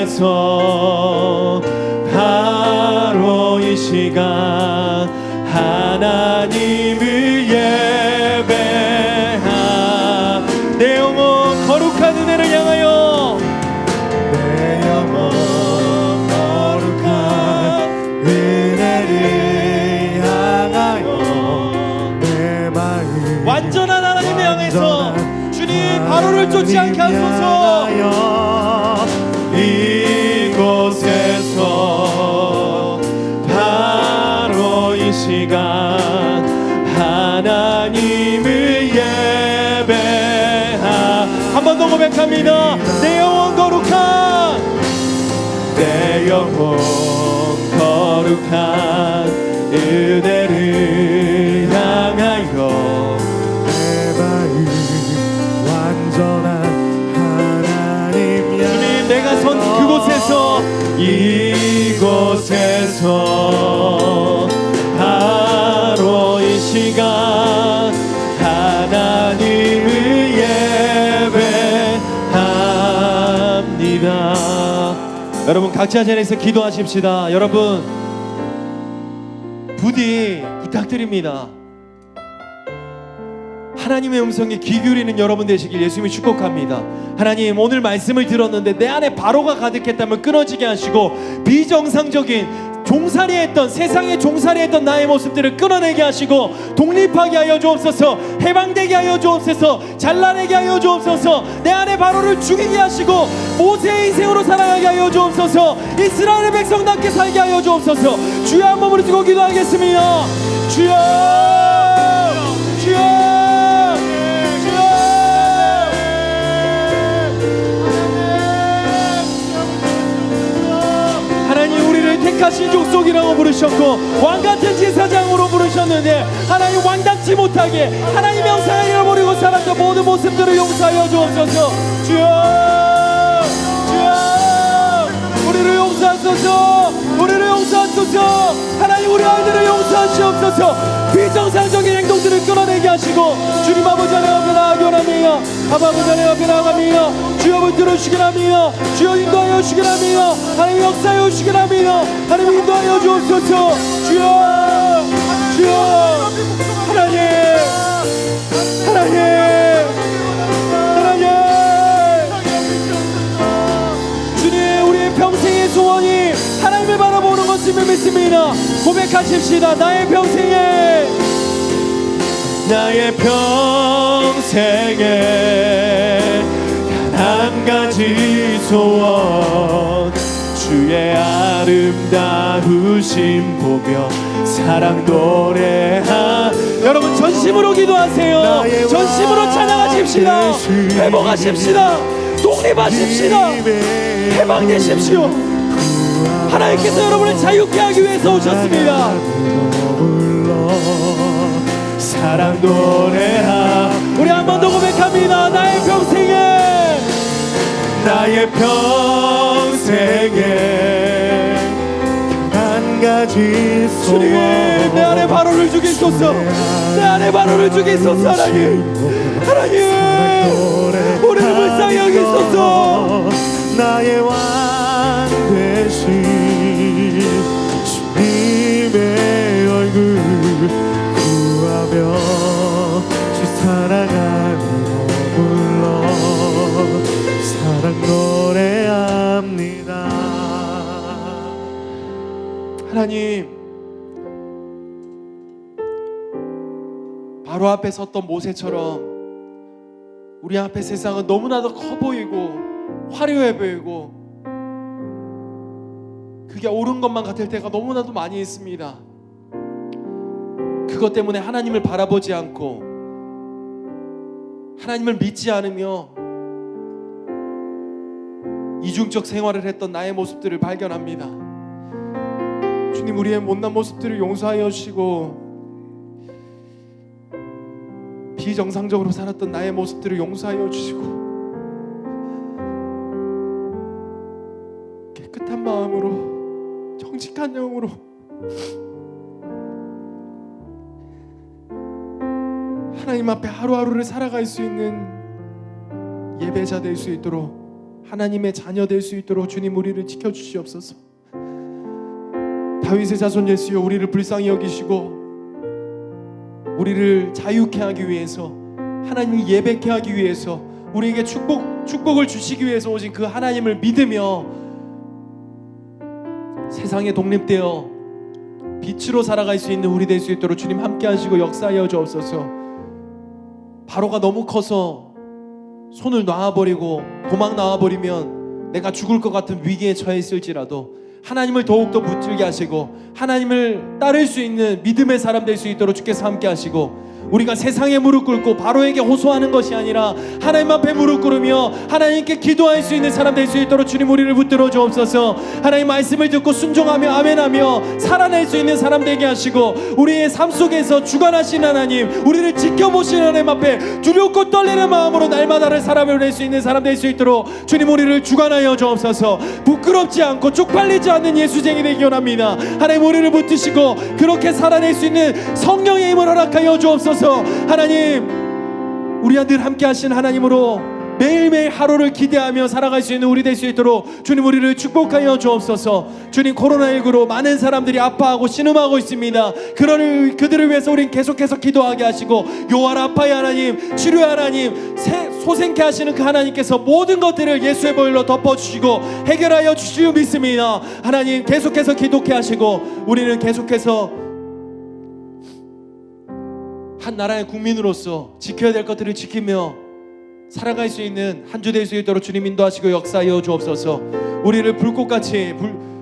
이곳에서 바로 이 시간 하나님을 예배하. 내 영혼 거룩한 은혜를 향하여, 내 영혼 거룩한 은혜를 향하여 내 마음 완전한 하나님을 향해서 주님 바로를 쫓지 않게 하소서. 이곳에서 바로 이 시간 하나님을 예배하. 한 번 더 고백합니다. 내 영혼 거룩한, 내 영혼 거룩한 은혜를 향하여 내 마음 완전한 하나님 향하여 주님, 내가 선 그곳에서, 이곳에서 바로 이 시간 하나님을 예배합니다. 여러분, 각자 자리에서 기도하십시다. 여러분, 부디 부탁드립니다. 하나님의 음성에 귀 기울이는 여러분 되시길 예수님이 축복합니다. 하나님, 오늘 말씀을 들었는데 내 안에 바로가 가득했다면 끊어지게 하시고, 비정상적인 종살이했던, 세상에 종살이했던 나의 모습들을 끊어내게 하시고 독립하게 하여 주옵소서. 해방되게 하여 주옵소서. 잘라내게 하여 주옵소서. 내 안에 바로를 죽이게 하시고 모세의 인생으로 살아가게 하여 주옵소서. 이스라엘의 백성답게 살게 하여 주옵소서. 주여, 한 몸으로 두고 기도하겠습니다. 주여. 고백하신 족속이라고 부르셨고 왕같은 제사장으로 부르셨는데 하나님 왕답지 못하게 하나님 명상을 잃어버리고 살았던 모든 모습들을 용서하여 주옵소서. 주여, 주여, 우리를 용서하소서. 우리를 용서하소서. 하나님 우리 아이들을 용서하시옵소서. 비정상적인 행동들을 끊어내게 하시고 주님 아버지 하나님 앞에 나아가게 원합니다. 아버지 하나님 앞에 나아갑니다. 주여 붙들어 주시길 합니다. 주여 인도하여 주시길 합니다. 하나님 역사하여 주시길 합니다. 하나님 인도하여 주옵소서. 주여, 주여, 하나님, 하나님, 하나님, 주님 우리의 평생의 소원이 하나님을 바라보는 것임을 믿습니다. 고백하십시다. 나의 평생에 한 가지 소원 주의 아름다우심 보며 사랑 노래하. 여러분 전심으로 기도하세요. 전심으로 찬양하십시다. 회복하십시다. 독립하십시다. 해방되십시오. 하나님께서 여러분을 자유케 하기 위해서 오셨습니다. 사랑 노래하. 우리 한 번 더 고백합니다. 나의 평생에 한 가지 소원. 주님 내 안에 바로를 주기소서. 내 안에 바로를 주기소서. 하나님, 하나님 우리를 불쌍히 여기소서. 나의 왕 되신 주님의 얼굴 구하며 주 사랑하며 불러 사랑 노래합니다. 하나님, 바로 앞에 섰던 모세처럼 우리 앞에 세상은 너무나도 커 보이고 화려해 보이고 그게 옳은 것만 같을 때가 너무나도 많이 있습니다. 그것 때문에 하나님을 바라보지 않고 하나님을 믿지 않으며 이중적 생활을 했던 나의 모습들을 발견합니다. 주님 우리의 못난 모습들을 용서하여 주시고 비정상적으로 살았던 나의 모습들을 용서하여 주시고 깨끗한 마음으로 정직한 영으로 하나님 앞에 하루하루를 살아갈 수 있는 예배자 될 수 있도록 하나님의 자녀 될 수 있도록 주님 우리를 지켜주시옵소서. 다윗의 자손 예수여 우리를 불쌍히 여기시고 우리를 자유케 하기 위해서 하나님을 예배케 하기 위해서 우리에게 축복을 주시기 위해서 오신 그 하나님을 믿으며 세상에 독립되어 빛으로 살아갈 수 있는 우리 될 수 있도록 주님 함께 하시고 역사하여 주옵소서. 바로가 너무 커서 손을 놔버리고 도망 나와버리면 내가 죽을 것 같은 위기에 처해 있을지라도 하나님을 더욱더 붙들게 하시고 하나님을 따를 수 있는 믿음의 사람 될 수 있도록 주께서 함께 하시고 우리가 세상에 무릎 꿇고 바로에게 호소하는 것이 아니라 하나님 앞에 무릎 꿇으며 하나님께 기도할 수 있는 사람 될 수 있도록 주님 우리를 붙들어 주옵소서. 하나님 말씀을 듣고 순종하며 아멘하며 살아낼 수 있는 사람 되게 하시고 우리의 삶 속에서 주관하시는 하나님, 우리를 지켜보시는 하나님 앞에 두렵고 떨리는 마음으로 날마다를 살아낼 수 있는 사람 될 수 있도록 주님 우리를 주관하여 주옵소서. 부끄럽지 않고 쪽팔리지 않는 예수쟁이 되기 원합니다. 하나님 우리를 붙드시고 그렇게 살아낼 수 있는 성령의 힘을 허락하여 주옵소서. 하나님 우리와 늘 함께 하신 하나님으로 매일매일 하루를 기대하며 살아갈 수 있는 우리 될 수 있도록 주님 우리를 축복하여 주옵소서. 주님 코로나19로 많은 사람들이 아파하고 신음하고 있습니다. 그들을 위해서 우린 계속해서 기도하게 하시고 요한 아파의 하나님, 치료의 하나님, 소생케 하시는 그 하나님께서 모든 것들을 예수의 보혈로 덮어주시고 해결하여 주시오 믿습니다. 하나님 계속해서 기도케 하시고 우리는 계속해서 한 나라의 국민으로서 지켜야 될 것들을 지키며 살아갈 수 있는 한 주 될 수 있도록 주님 인도하시고 역사하여 주옵소서. 우리를 불꽃같이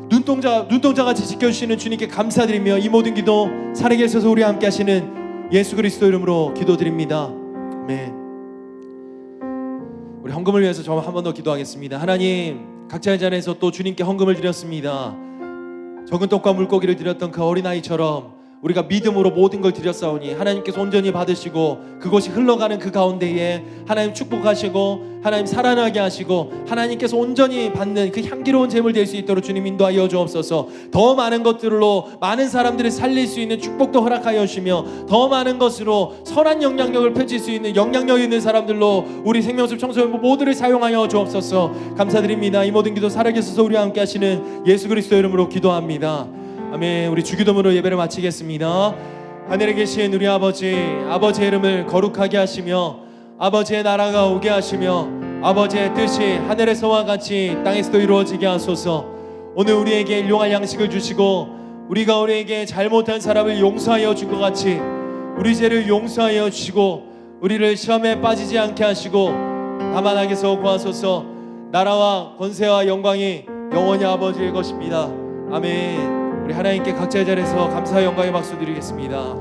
눈동자같이 지켜주시는 주님께 감사드리며 이 모든 기도 살아계셔서 우리와 함께 하시는 예수 그리스도 이름으로 기도드립니다. 아멘. 우리 헌금을 위해서 저 한 번 더 기도하겠습니다. 하나님 각자의 자리에서 또 주님께 헌금을 드렸습니다. 적은 떡과 물고기를 드렸던 그 어린아이처럼 우리가 믿음으로 모든 걸 드렸사오니 하나님께서 온전히 받으시고 그것이 흘러가는 그 가운데에 하나님 축복하시고 하나님 살아나게 하시고 하나님께서 온전히 받는 그 향기로운 제물 될 수 있도록 주님 인도하여 주옵소서. 더 많은 것들로 많은 사람들을 살릴 수 있는 축복도 허락하여 주시며 더 많은 것으로 선한 영향력을 펼칠 수 있는 영향력 있는 사람들로 우리 생명숲 청소년 모두를 사용하여 주옵소서. 감사드립니다. 이 모든 기도 살아계셔서 우리와 함께 하시는 예수 그리스도 이름으로 기도합니다. 아멘. 우리 주기도문으로 예배를 마치겠습니다. 하늘에 계신 우리 아버지의 이름을 거룩하게 하시며 아버지의 나라가 오게 하시며 아버지의 뜻이 하늘에서와 같이 땅에서도 이루어지게 하소서. 오늘 우리에게 일용할 양식을 주시고 우리가 우리에게 잘못한 사람을 용서하여 준 것 같이 우리 죄를 용서하여 주시고 우리를 시험에 빠지지 않게 하시고 다만 악에서 구하소서. 나라와 권세와 영광이 영원히 아버지의 것입니다. 아멘. 우리 하나님께 각자의 자리에서 감사와 영광의 박수 드리겠습니다.